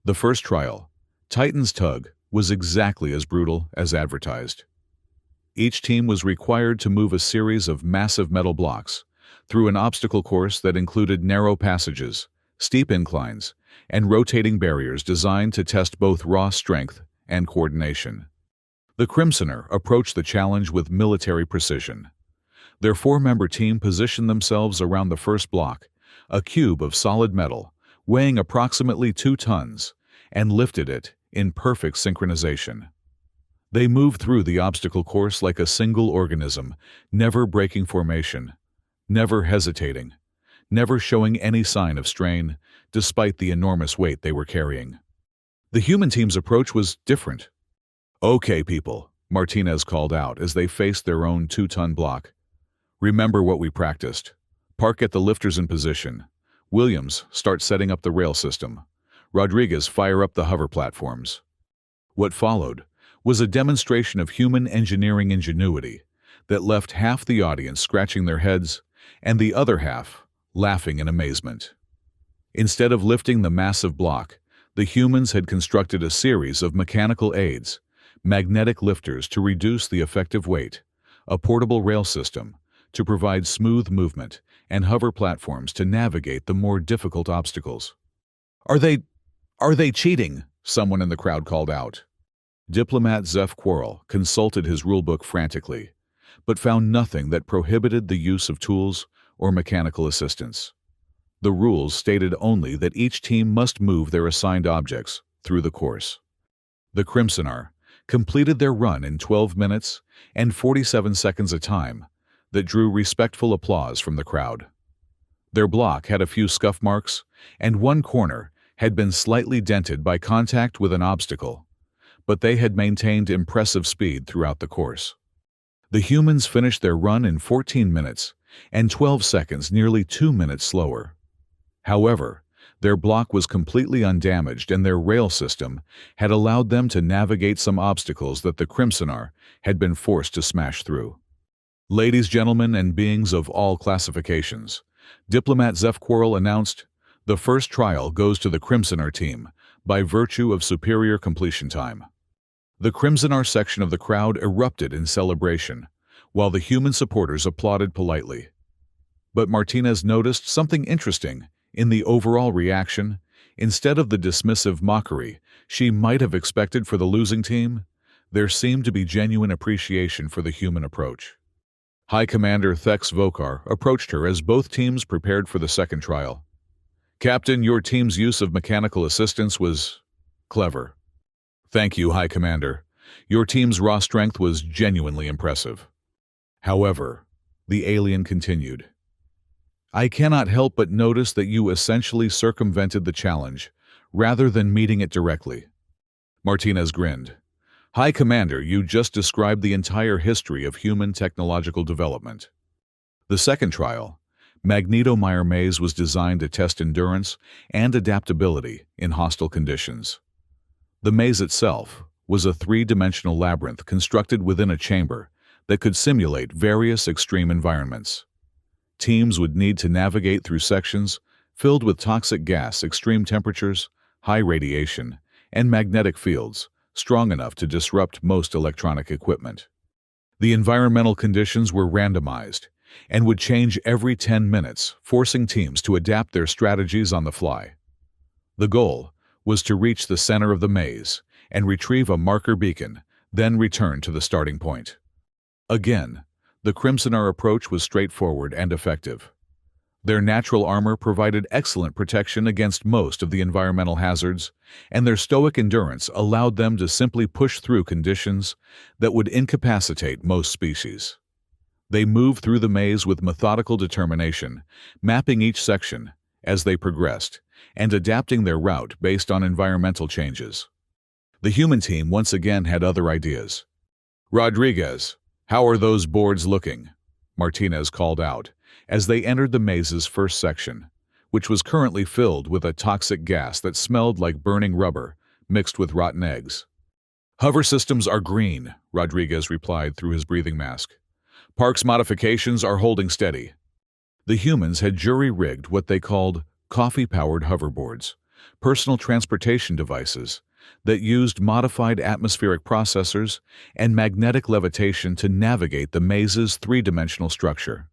The first trial, Titan's Tug, was exactly as brutal as advertised. Each team was required to move a series of massive metal blocks through an obstacle course that included narrow passages, steep inclines, and rotating barriers designed to test both raw strength and coordination. The Crimsonar approached the challenge with military precision. Their four-member team positioned themselves around the first block, a cube of solid metal, weighing approximately 2 tons, and lifted it in perfect synchronization. They moved through the obstacle course like a single organism, never breaking formation, never hesitating, never showing any sign of strain, despite the enormous weight they were carrying. The human team's approach was different. Okay, people, Martinez called out as they faced their own 2-ton block. Remember what we practiced. Park at the lifters in position. Williams, start setting up the rail system. Rodriguez, fire up the hover platforms. What followed was a demonstration of human engineering ingenuity that left half the audience scratching their heads and the other half laughing in amazement. Instead of lifting the massive block, the humans had constructed a series of mechanical aids, magnetic lifters to reduce the effective weight, a portable rail system to provide smooth movement, and hover platforms to navigate the more difficult obstacles. Are they cheating? Someone in the crowd called out. Diplomat Zeph Quarrel consulted his rulebook frantically, but found nothing that prohibited the use of tools or mechanical assistance. The rules stated only that each team must move their assigned objects through the course. The Crimsonar completed their run in 12 minutes and 47 seconds a time that drew respectful applause from the crowd. Their block had a few scuff marks, and one corner had been slightly dented by contact with an obstacle, but they had maintained impressive speed throughout the course. The humans finished their run in 14 minutes and 12 seconds, nearly 2 minutes slower. However, their block was completely undamaged, and their rail system had allowed them to navigate some obstacles that the Crimsonar had been forced to smash through. Ladies, gentlemen, and beings of all classifications, Diplomat Zeph Quarrel announced, the first trial goes to the Crimsonar team by virtue of superior completion time. The Crimsonar section of the crowd erupted in celebration, while the human supporters applauded politely. But Martinez noticed something interesting in the overall reaction. Instead of the dismissive mockery she might have expected for the losing team, there seemed to be genuine appreciation for the human approach. High Commander Thex Vokar approached her as both teams prepared for the second trial. "Captain, your team's use of mechanical assistance was clever." "Thank you, High Commander. Your team's raw strength was genuinely impressive." However, the alien continued, "I cannot help but notice that you essentially circumvented the challenge, rather than meeting it directly." Martinez grinned. "High Commander, you just described the entire history of human technological development." The second trial, Magneto Meyer Maze, was designed to test endurance and adaptability in hostile conditions. The maze itself was a three-dimensional labyrinth constructed within a chamber that could simulate various extreme environments. Teams would need to navigate through sections filled with toxic gas, extreme temperatures, high radiation, and magnetic fields strong enough to disrupt most electronic equipment. The environmental conditions were randomized and would change every 10 minutes, forcing teams to adapt their strategies on the fly. The goal was to reach the center of the maze and retrieve a marker beacon, then return to the starting point. Again, the Crimsonar approach was straightforward and effective. Their natural armor provided excellent protection against most of the environmental hazards, and their stoic endurance allowed them to simply push through conditions that would incapacitate most species. They moved through the maze with methodical determination, mapping each section as they progressed, and adapting their route based on environmental changes. The human team once again had other ideas. "Rodriguez, how are those boards looking?" Martinez called out as they entered the maze's first section, which was currently filled with a toxic gas that smelled like burning rubber mixed with rotten eggs. "Hover systems are green," Rodriguez replied through his breathing mask. "Park's modifications are holding steady." The humans had jury-rigged what they called coffee-powered hoverboards, personal transportation devices that used modified atmospheric processors and magnetic levitation to navigate the maze's three-dimensional structure.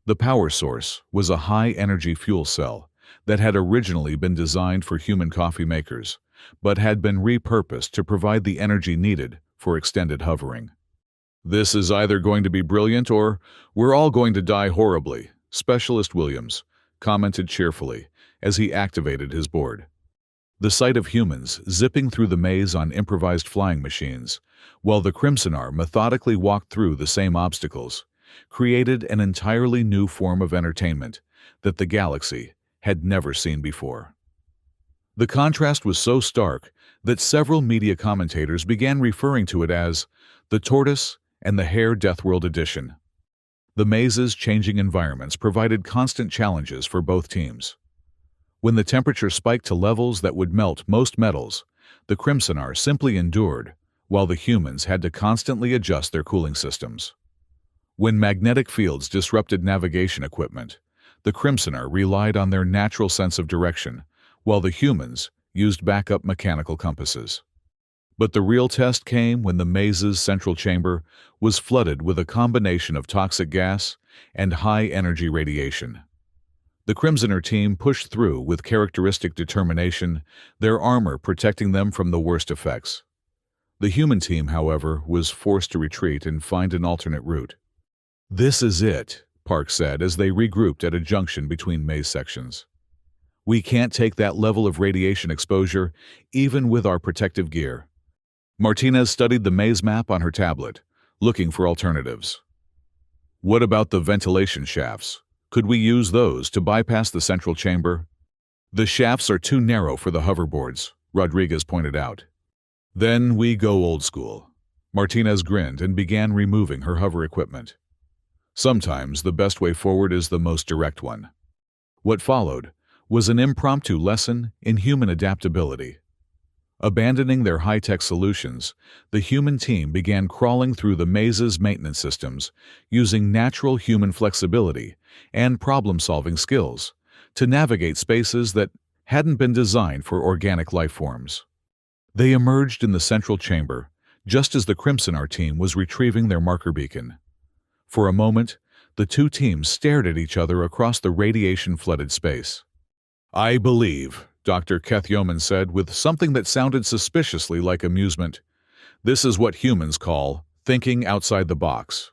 The power source was a high-energy fuel cell that had originally been designed for human coffee makers, but had been repurposed to provide the energy needed for extended hovering. "This is either going to be brilliant or we're all going to die horribly," Specialist Williams commented cheerfully as he activated his board. The sight of humans zipping through the maze on improvised flying machines, while the Crimsonar methodically walked through the same obstacles, created an entirely new form of entertainment that the galaxy had never seen before. The contrast was so stark that several media commentators began referring to it as the Tortoise and the Hare Deathworld edition. The maze's changing environments provided constant challenges for both teams. When the temperature spiked to levels that would melt most metals, the Crimsonar simply endured, while the humans had to constantly adjust their cooling systems. When magnetic fields disrupted navigation equipment, the Crimsonar relied on their natural sense of direction, while the humans used backup mechanical compasses. But the real test came when the maze's central chamber was flooded with a combination of toxic gas and high-energy radiation. The Crimsonar team pushed through with characteristic determination, their armor protecting them from the worst effects. The human team, however, was forced to retreat and find an alternate route. "This is it," Park said as they regrouped at a junction between maze sections. "We can't take that level of radiation exposure, even with our protective gear." Martinez studied the maze map on her tablet, looking for alternatives. "What about the ventilation shafts? Could we use those to bypass the central chamber?" "The shafts are too narrow for the hoverboards," Rodriguez pointed out. "Then we go old school." Martinez grinned and began removing her hover equipment. "Sometimes the best way forward is the most direct one." What followed was an impromptu lesson in human adaptability. Abandoning their high-tech solutions, the human team began crawling through the maze's maintenance systems, using natural human flexibility and problem-solving skills to navigate spaces that hadn't been designed for organic life forms. They emerged in the central chamber, just as the Crimsonar team was retrieving their marker beacon. For a moment, the two teams stared at each other across the radiation-flooded space. "I believe," Dr. Keth Yeoman said with something that sounded suspiciously like amusement, "this is what humans call thinking outside the box."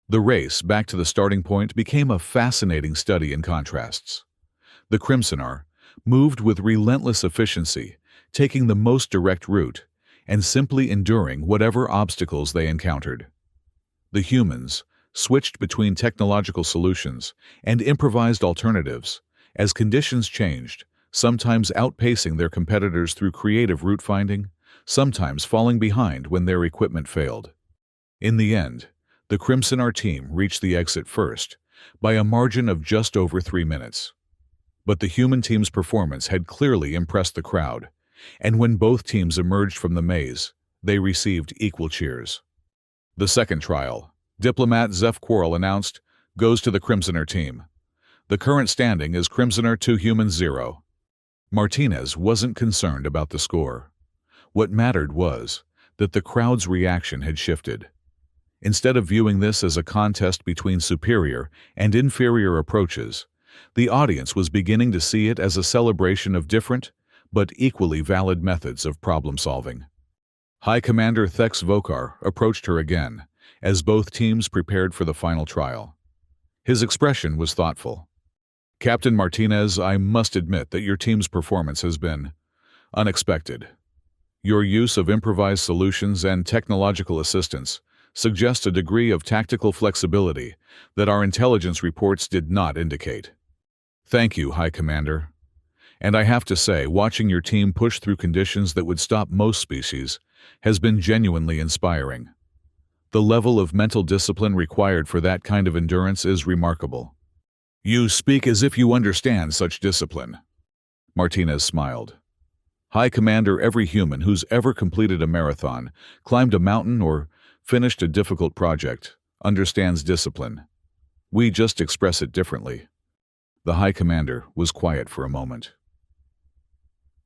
The race back to the starting point became a fascinating study in contrasts. The Crimsonar moved with relentless efficiency, taking the most direct route and simply enduring whatever obstacles they encountered. The humans switched between technological solutions and improvised alternatives as conditions changed, sometimes outpacing their competitors through creative route finding, sometimes falling behind when their equipment failed. In the end, the Crimsonar team reached the exit first, by a margin of just over 3 minutes. But the human team's performance had clearly impressed the crowd, and when both teams emerged from the maze, they received equal cheers. The second trial, diplomat Zeph Quarrel announced, goes to the Crimsonar team. The current standing is Crimsonar 2 Humans 0. Martinez wasn't concerned about the score. What mattered was that the crowd's reaction had shifted. Instead of viewing this as a contest between superior and inferior approaches, the audience was beginning to see it as a celebration of different, but equally valid methods of problem-solving. High Commander Thex Vokar approached her again, as both teams prepared for the final trial. His expression was thoughtful. "Captain Martinez, I must admit that your team's performance has been unexpected. Your use of improvised solutions and technological assistance suggests a degree of tactical flexibility that our intelligence reports did not indicate." "Thank you, High Commander. And I have to say, watching your team push through conditions that would stop most species has been genuinely inspiring. The level of mental discipline required for that kind of endurance is remarkable." "You speak as if you understand such discipline." Martinez smiled. "High Commander, every human who's ever completed a marathon, climbed a mountain, or finished a difficult project understands discipline. We just express it differently." The High Commander was quiet for a moment.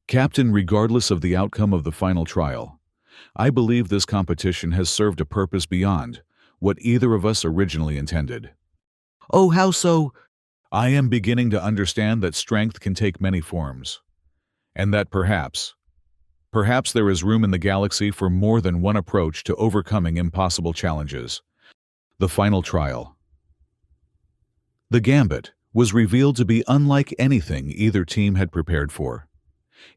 "Captain, regardless of the outcome of the final trial, I believe this competition has served a purpose beyond what either of us originally intended." Oh, how so? "I am beginning to understand that strength can take many forms, and that perhaps there is room in the galaxy for more than one approach to overcoming impossible challenges." The final trial. The Gambit was revealed to be unlike anything either team had prepared for.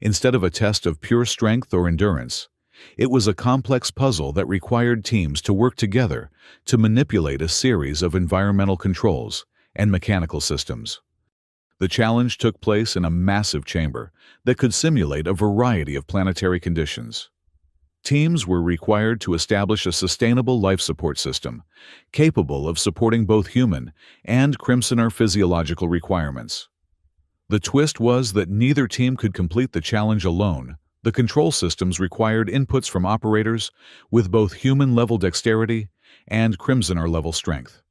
Instead of a test of pure strength or endurance, it was a complex puzzle that required teams to work together to manipulate a series of environmental controls and mechanical systems. The challenge took place in a massive chamber that could simulate a variety of planetary conditions. Teams were required to establish a sustainable life support system, capable of supporting both human and Crimsonar physiological requirements. The twist was that neither team could complete the challenge alone. The control systems required inputs from operators with both human-level dexterity and Crimsonar-level strength.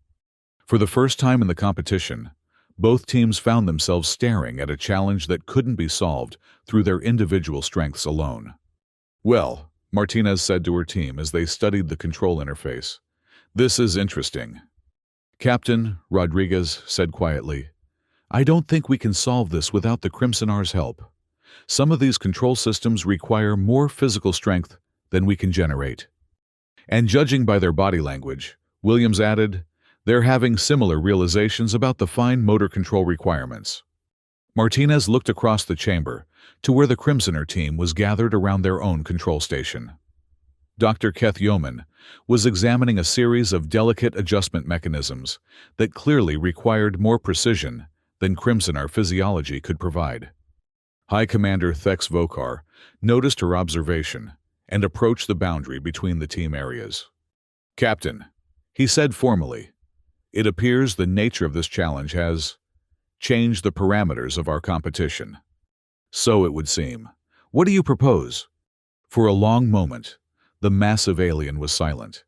For the first time in the competition, both teams found themselves staring at a challenge that couldn't be solved through their individual strengths alone. "Well," Martinez said to her team as they studied the control interface, "this is interesting." "Captain," Rodriguez said quietly, "I don't think we can solve this without the Crimsonar's help. Some of these control systems require more physical strength than we can generate." And judging by their body language, Williams added, "They're having similar realizations about the fine motor control requirements." Martinez looked across the chamber to where the Crimsonar team was gathered around their own control station. Dr. Keth Yeoman was examining a series of delicate adjustment mechanisms that clearly required more precision than Crimsonar physiology could provide. High Commander Thex Vokar noticed her observation and approached the boundary between the team areas. "Captain," he said formally, "it appears the nature of this challenge has changed the parameters of our competition." "So it would seem. What do you propose?" For a long moment, the massive alien was silent.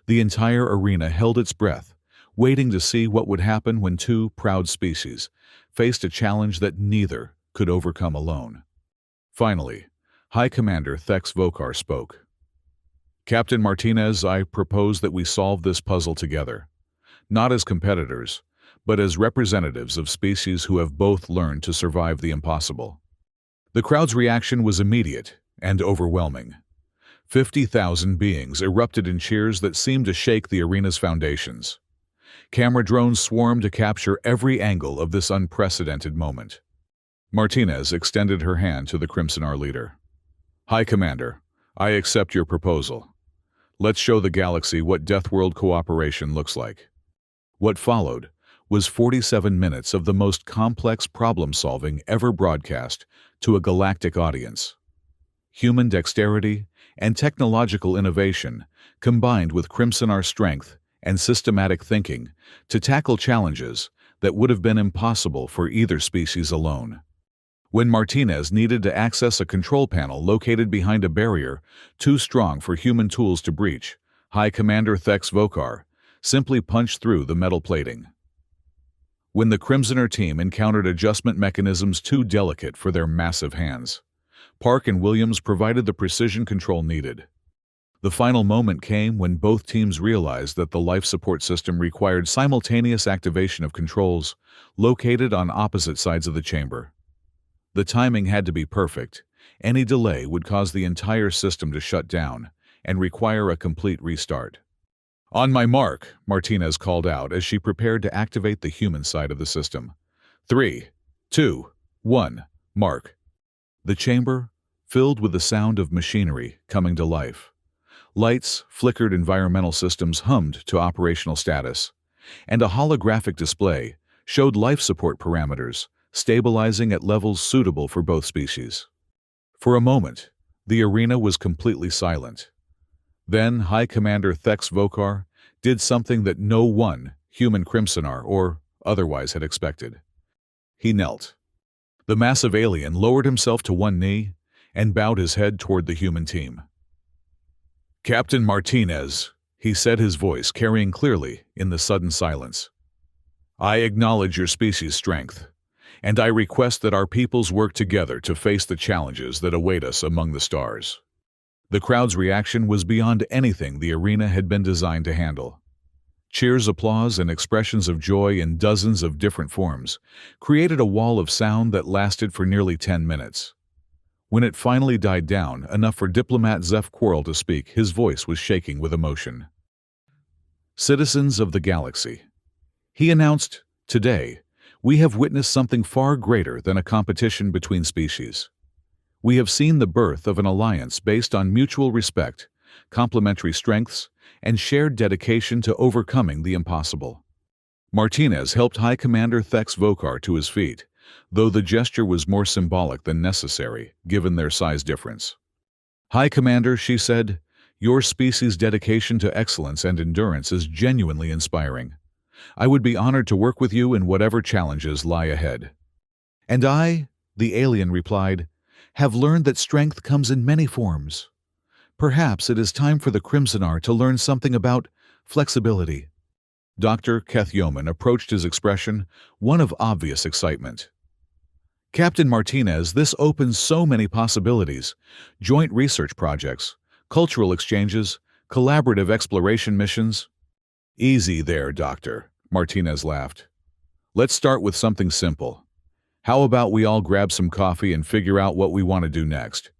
The entire arena held its breath, waiting to see what would happen when two proud species faced a challenge that neither could overcome alone. Finally, High Commander Thex Vokar spoke. Captain Martinez, I propose that we solve this puzzle together, not as competitors, but as representatives of species who have both learned to survive the impossible. The crowd's reaction was immediate and overwhelming. 50,000 beings erupted in cheers that seemed to shake the arena's foundations. Camera drones swarmed to capture every angle of this unprecedented moment. Martinez extended her hand to the Crimsonar leader. High Commander, I accept your proposal. Let's show the galaxy what Deathworld cooperation looks like. What followed was 47 minutes of the most complex problem-solving ever broadcast to a galactic audience. Human dexterity and technological innovation combined with Crimsonar strength and systematic thinking to tackle challenges that would have been impossible for either species alone. When Martinez needed to access a control panel located behind a barrier too strong for human tools to breach, High Commander Thex Vokar simply punched through the metal plating. When the Crimsonar team encountered adjustment mechanisms too delicate for their massive hands, Park and Williams provided the precision control needed. The final moment came when both teams realized that the life support system required simultaneous activation of controls located on opposite sides of the chamber. The timing had to be perfect. Any delay would cause the entire system to shut down and require a complete restart. On my mark, Martinez called out as she prepared to activate the human side of the system. 3, 2, 1, mark. The chamber filled with the sound of machinery coming to life. Lights, flickered environmental systems hummed to operational status, and a holographic display showed life support parameters, stabilizing at levels suitable for both species. For a moment, the arena was completely silent. Then High Commander Thex Vokar did something that no one human Crimsonar or otherwise had expected. He knelt. The massive alien lowered himself to one knee and bowed his head toward the human team. Captain Martinez, he said, his voice carrying clearly in the sudden silence. I acknowledge your species' strength, and I request that our peoples work together to face the challenges that await us among the stars. The crowd's reaction was beyond anything the arena had been designed to handle. Cheers, applause, and expressions of joy in dozens of different forms created a wall of sound that lasted for nearly 10 minutes. When it finally died down, enough for diplomat Zeph Quarrel to speak, his voice was shaking with emotion. Citizens of the galaxy, he announced, today, we have witnessed something far greater than a competition between species. We have seen the birth of an alliance based on mutual respect, complementary strengths, and shared dedication to overcoming the impossible. Martinez helped High Commander Thex Vokar to his feet, though the gesture was more symbolic than necessary, given their size difference. High Commander, she said, your species' dedication to excellence and endurance is genuinely inspiring. I would be honored to work with you in whatever challenges lie ahead. And I, the alien replied, have learned that strength comes in many forms. Perhaps it is time for the Crimsonar to learn something about flexibility. Dr. Keth Yeoman approached his expression, one of obvious excitement. Captain Martinez, this opens so many possibilities. Joint research projects, cultural exchanges, collaborative exploration missions. Easy there, Doctor, Martinez laughed. Let's start with something simple. How about we all grab some coffee and figure out what we want to do next?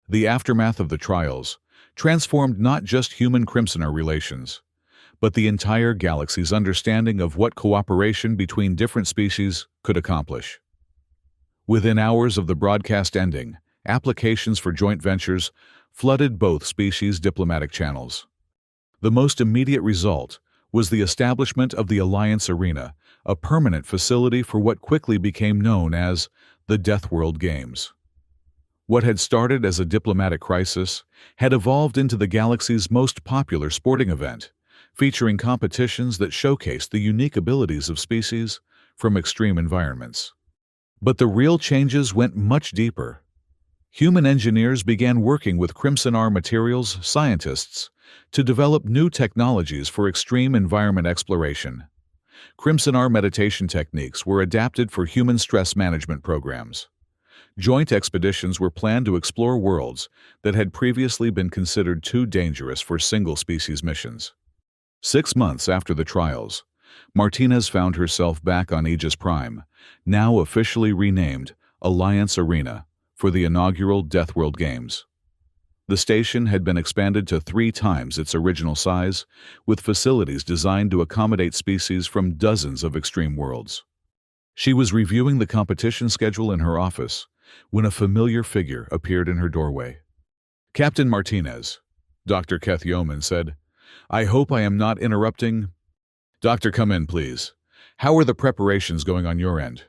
The aftermath of the trials transformed not just human Crimsonar relations, but the entire galaxy's understanding of what cooperation between different species could accomplish. Within hours of the broadcast ending, applications for joint ventures flooded both species' diplomatic channels. The most immediate result was the establishment of the Alliance Arena, a permanent facility for what quickly became known as the Deathworld Games. What had started as a diplomatic crisis had evolved into the galaxy's most popular sporting event, featuring competitions that showcased the unique abilities of species from extreme environments. But the real changes went much deeper. Human engineers began working with Crimsonar materials scientists to develop new technologies for extreme environment exploration. Crimsonar meditation techniques were adapted for human stress management programs. Joint expeditions were planned to explore worlds that had previously been considered too dangerous for single-species missions. 6 months after the trials, Martinez found herself back on Aegis Prime, now officially renamed Alliance Arena, for the inaugural Deathworld Games. The station had been expanded to 3 times its original size, with facilities designed to accommodate species from dozens of extreme worlds. She was reviewing the competition schedule in her office when a familiar figure appeared in her doorway. "Captain Martinez," Dr. Keth Yeoman said, "I hope I am not interrupting." "Doctor, come in, please. How are the preparations going on your end?"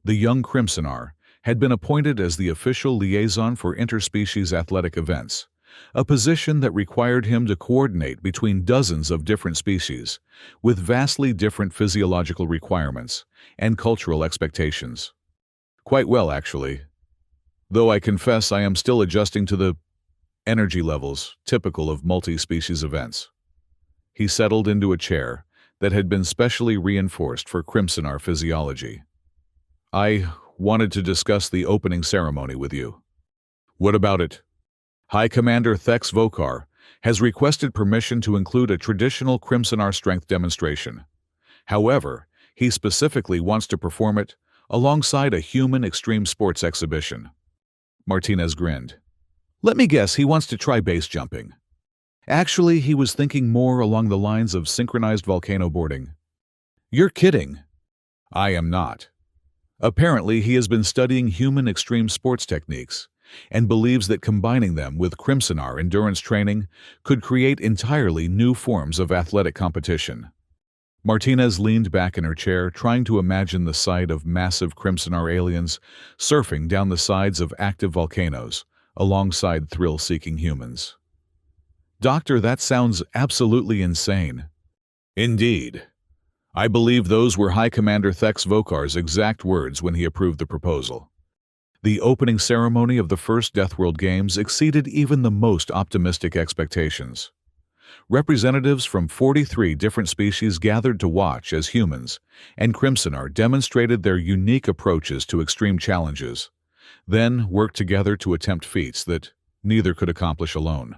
The young Crimsonar had been appointed as the official liaison for interspecies athletic events, a position that required him to coordinate between dozens of different species, with vastly different physiological requirements and cultural expectations. "Quite well, actually. Though I confess I am still adjusting to the energy levels typical of multi-species events." He settled into a chair that had been specially reinforced for Crimsonar physiology. "I wanted to discuss the opening ceremony with you." "What about it?" "High Commander Thex Vokar has requested permission to include a traditional Crimsonar strength demonstration. However, he specifically wants to perform it alongside a human extreme sports exhibition." Martinez grinned. "Let me guess, he wants to try base jumping." Actually, he was thinking more along the lines of synchronized volcano boarding. "You're kidding." "I am not." Apparently, he has been studying human extreme sports techniques and believes that combining them with Crimsonar endurance training could create entirely new forms of athletic competition. Martinez leaned back in her chair, trying to imagine the sight of massive Crimsonar aliens surfing down the sides of active volcanoes alongside thrill-seeking humans. "Doctor, that sounds absolutely insane." "Indeed. I believe those were High Commander Thex Vokar's exact words when he approved the proposal." The opening ceremony of the first Deathworld Games exceeded even the most optimistic expectations. Representatives from 43 different species gathered to watch as humans and Crimsonar demonstrated their unique approaches to extreme challenges, then worked together to attempt feats that neither could accomplish alone.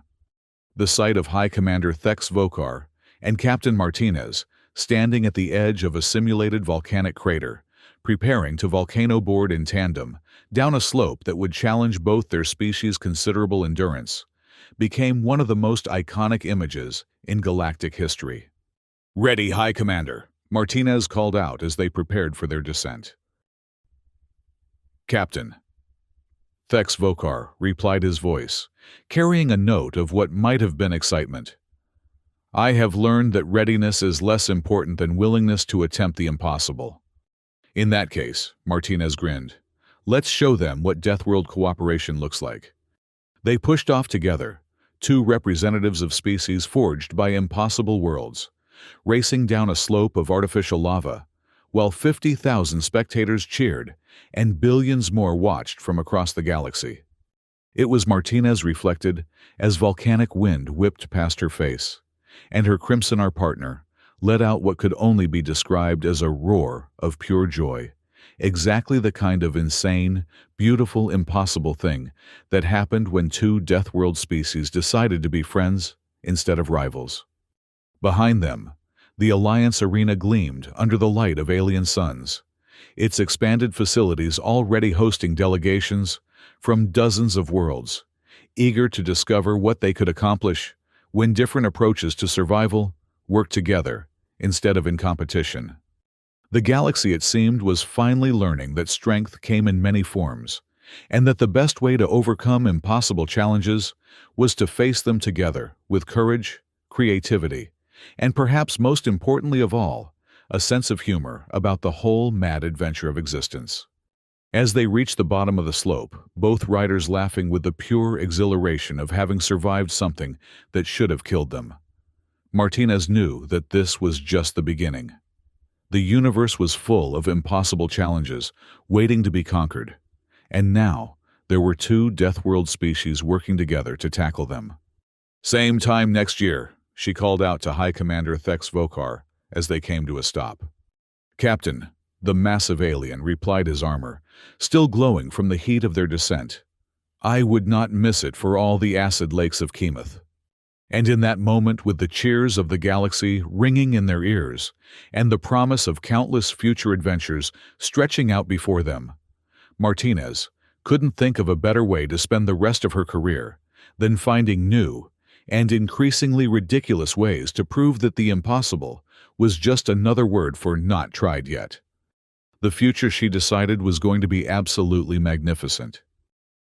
The sight of High Commander Thex Vokar and Captain Martinez standing at the edge of a simulated volcanic crater, preparing to volcano board in tandem down a slope that would challenge both their species' considerable endurance, became one of the most iconic images in galactic history. "Ready, High Commander," Martinez called out as they prepared for their descent. "Captain." Thex Vokar replied, his voice carrying a note of what might have been excitement. "I have learned that readiness is less important than willingness to attempt the impossible." "In that case," Martinez grinned, "let's show them what Deathworld cooperation looks like." They pushed off together, 2 representatives of species forged by impossible worlds, racing down a slope of artificial lava, while 50,000 spectators cheered and billions more watched from across the galaxy. It was, Martinez reflected, as volcanic wind whipped past her face, and her Crimsonar partner let out what could only be described as a roar of pure joy, exactly the kind of insane, beautiful, impossible thing that happened when 2 Deathworld species decided to be friends instead of rivals. Behind them, the Alliance Arena gleamed under the light of alien suns, its expanded facilities already hosting delegations from dozens of worlds, eager to discover what they could accomplish when different approaches to survival worked together instead of in competition. The galaxy, it seemed, was finally learning that strength came in many forms, and that the best way to overcome impossible challenges was to face them together with courage, creativity, and perhaps most importantly of all, a sense of humor about the whole mad adventure of existence. As they reached the bottom of the slope, both riders laughing with the pure exhilaration of having survived something that should have killed them. Martinez knew that this was just the beginning. The universe was full of impossible challenges waiting to be conquered, and now there were 2 Deathworld species working together to tackle them. "Same time next year," she called out to High Commander Thex Vokar as they came to a stop. "Captain," The massive alien replied, his armor still glowing from the heat of their descent. "I would not miss it for all the acid lakes of Kemoth." And in that moment, with the cheers of the galaxy ringing in their ears, and the promise of countless future adventures stretching out before them, Martinez couldn't think of a better way to spend the rest of her career than finding new and increasingly ridiculous ways to prove that the impossible was just another word for not tried yet. The future, she decided, was going to be absolutely magnificent.